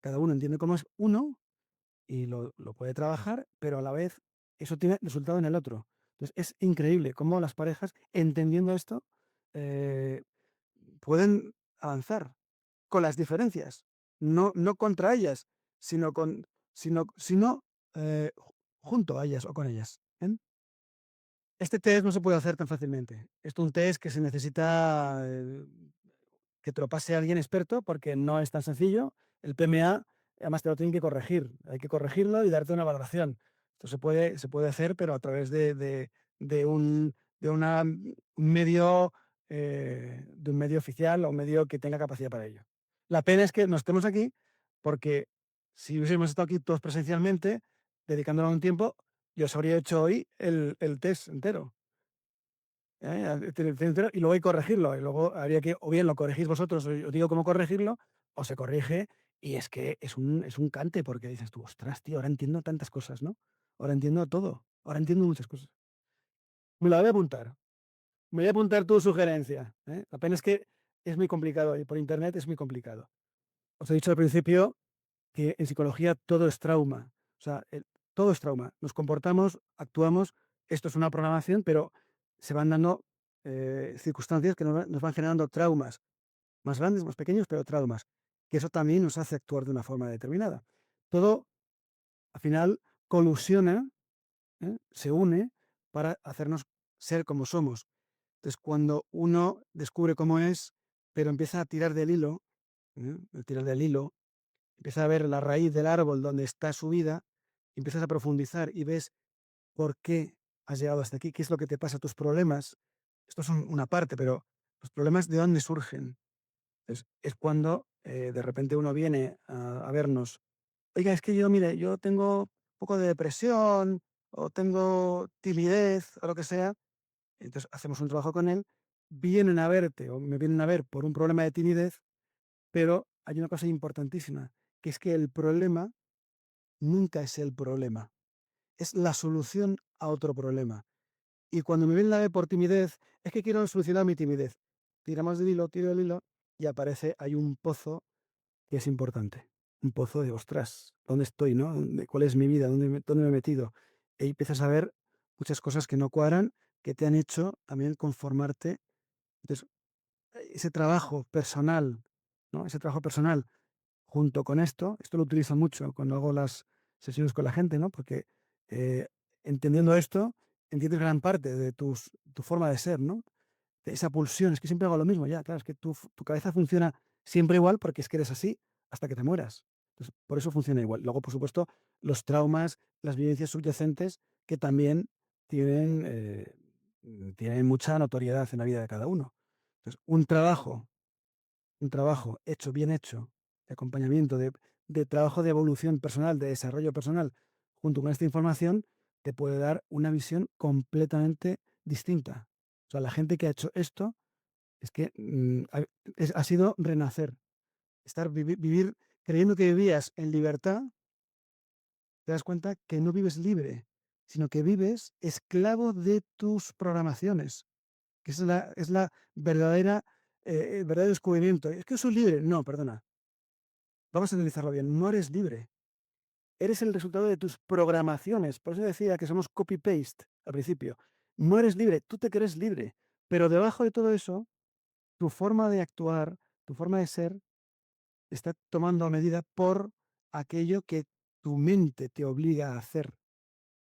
cada uno entiende cómo es uno y lo puede trabajar, pero a la vez eso tiene resultado en el otro. Entonces es increíble cómo las parejas, entendiendo esto, eh, pueden avanzar con las diferencias, no contra ellas, sino sino junto a ellas o con ellas. ¿Eh? Este test no se puede hacer tan fácilmente. Es un test que se necesita que te lo pase alguien experto porque no es tan sencillo. El PMA, además te lo tienen que corregir. Hay que corregirlo y darte una valoración. Esto se puede hacer, pero a través de un, de una, un medio, de un medio oficial o un medio que tenga capacidad para ello. La pena es que no estemos aquí porque si hubiésemos estado aquí todos presencialmente, dedicándolo un tiempo, yo os habría hecho hoy el test entero. Entero, y luego hay que corregirlo. Y luego habría que, o bien lo corregís vosotros, o os digo cómo corregirlo, o se corrige. Y es que es un cante, porque dices tú, ostras, tío, ahora entiendo tantas cosas, ¿no? Ahora entiendo todo. Ahora entiendo muchas cosas. Me la voy a apuntar. Me voy a apuntar tu sugerencia. ¿Eh? La pena es que es muy complicado y por internet es muy complicado. Os he dicho al principio que en psicología todo es trauma. O sea, todo es trauma. Nos comportamos, actuamos, esto es una programación, pero se van dando circunstancias que nos van generando traumas, más grandes, más pequeños, pero traumas, que eso también nos hace actuar de una forma determinada. Todo, al final, colusiona, se une para hacernos ser como somos. Entonces, cuando uno descubre cómo es, pero empieza a tirar del hilo, tirar del hilo, empieza a ver la raíz del árbol donde está su vida, empiezas a profundizar y ves por qué has llegado hasta aquí, qué es lo que te pasa, tus problemas. Estos son una parte, pero los problemas de dónde surgen. Es cuando de repente uno viene a vernos. Oiga, es que yo, mire, yo tengo un poco de depresión o tengo timidez o lo que sea. Entonces hacemos un trabajo con él, vienen a verte o me vienen a ver por un problema de timidez, pero hay una cosa importantísima, que es que el problema nunca es el problema, es la solución a otro problema. Y cuando me ven la B por timidez, es que quiero solucionar mi timidez. Tiramos del hilo, tiro del hilo y aparece, hay un pozo que es importante. Un pozo de, ostras, ¿dónde estoy? ¿No? ¿Cuál es mi vida? ¿Dónde me he metido? Y ahí empiezas a ver muchas cosas que no cuadran, que te han hecho también conformarte. Entonces, ese trabajo personal, ¿no? Ese trabajo personal junto con esto lo utilizo mucho cuando hago las sesiones con la gente, ¿no? Porque eh, entendiendo esto, entiendes gran parte de tu forma de ser, ¿no? De esa pulsión, es que siempre hago lo mismo, ya, claro, es que tu cabeza funciona siempre igual porque es que eres así hasta que te mueras. Entonces, por eso funciona igual. Luego, por supuesto, los traumas, las vivencias subyacentes que también tienen mucha notoriedad en la vida de cada uno. Entonces, un trabajo hecho, bien hecho, de acompañamiento, de trabajo de evolución personal, de desarrollo personal, junto con esta información, te puede dar una visión completamente distinta. O sea, la gente que ha hecho esto es que ha sido renacer, vivir creyendo que vivías en libertad, te das cuenta que no vives libre, sino que vives esclavo de tus programaciones, que es la verdadera, el verdadero descubrimiento. Es que soy libre. No, perdona. Vamos a analizarlo bien. No eres libre. Eres el resultado de tus programaciones. Por eso decía que somos copy-paste al principio. No eres libre. Tú te crees libre. Pero debajo de todo eso, tu forma de actuar, tu forma de ser, está tomando medida por aquello que tu mente te obliga a hacer.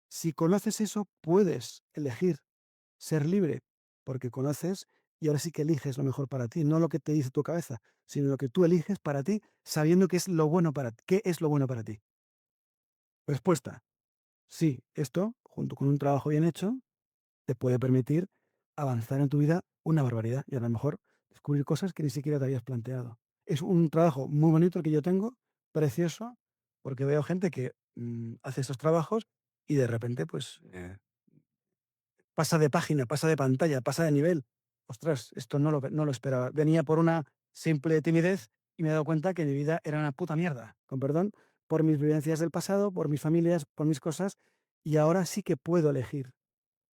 Si conoces eso, puedes elegir ser libre, porque conoces y ahora sí que eliges lo mejor para ti, no lo que te dice tu cabeza, sino lo que tú eliges para ti, sabiendo que es lo bueno para ti. ¿Qué es lo bueno para ti? Respuesta: sí, esto, junto con un trabajo bien hecho, te puede permitir avanzar en tu vida una barbaridad y a lo mejor descubrir cosas que ni siquiera te habías planteado. Es un trabajo muy bonito el que yo tengo, precioso, porque veo gente que hace estos trabajos y de repente pues pasa de página, pasa de pantalla, pasa de nivel. Ostras, esto no lo esperaba. Venía por una simple timidez y me he dado cuenta que mi vida era una puta mierda, con perdón, por mis vivencias del pasado, por mis familias, por mis cosas, y ahora sí que puedo elegir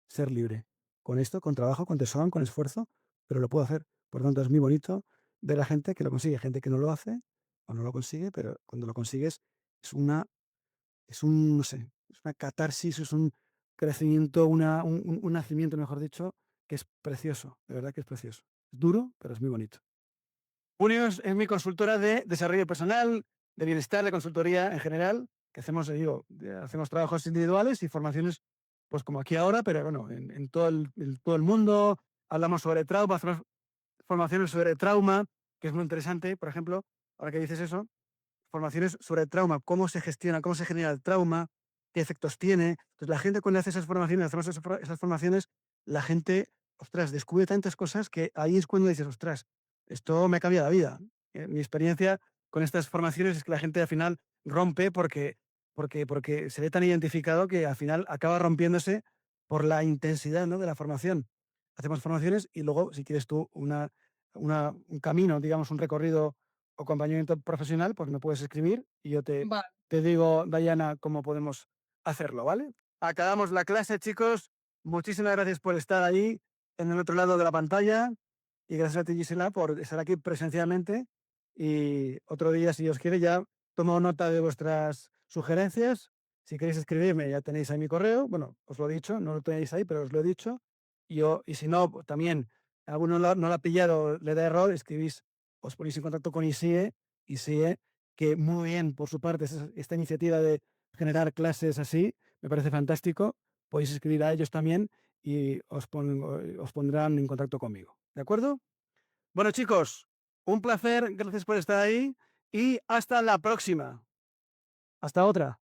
ser libre. Con esto, con trabajo, con tesón, con esfuerzo, pero lo puedo hacer. Por lo tanto, es muy bonito ver a gente que lo consigue, gente que no lo hace o no lo consigue, pero cuando lo consigues es no sé, es una catarsis, es un crecimiento, un nacimiento, mejor dicho, que es precioso, de verdad que es precioso. Es duro, pero es muy bonito. Unios es mi consultora de desarrollo personal, de bienestar, de consultoría en general, que hacemos, hacemos trabajos individuales y formaciones, pues como aquí ahora, pero bueno, en todo el mundo. Hablamos sobre trauma, hacemos formaciones sobre trauma, que es muy interesante, por ejemplo, ahora que dices eso, formaciones sobre trauma, cómo se gestiona, cómo se genera el trauma, qué efectos tiene. Entonces, la gente cuando hace esas formaciones, hacemos esas formaciones, la gente, ostras, descubre tantas cosas que ahí es cuando dices, ostras, esto me ha cambiado la vida. Mi experiencia con estas formaciones es que la gente al final rompe porque se ve tan identificado que al final acaba rompiéndose por la intensidad, ¿no?, de la formación. Hacemos formaciones y luego, si quieres tú un camino, digamos, un recorrido o acompañamiento profesional, pues me puedes escribir y yo te digo, Dayana, cómo podemos hacerlo, ¿vale? Acabamos la clase, chicos. Muchísimas gracias por estar ahí en el otro lado de la pantalla y gracias a ti, Gisela, por estar aquí presencialmente. Y otro día, si os quiere, ya tomo nota de vuestras sugerencias. Si queréis escribirme, ya tenéis ahí mi correo. Bueno, os lo he dicho, no lo tenéis ahí, pero os lo he dicho. Y si no, pues también alguno no lo ha pillado, le da error, escribís, os ponéis en contacto con ISIE, que muy bien por su parte esta iniciativa de generar clases así, me parece fantástico. Podéis escribir a ellos también y os pondrán en contacto conmigo. ¿De acuerdo? Bueno, chicos, un placer, gracias por estar ahí y hasta la próxima. Hasta otra.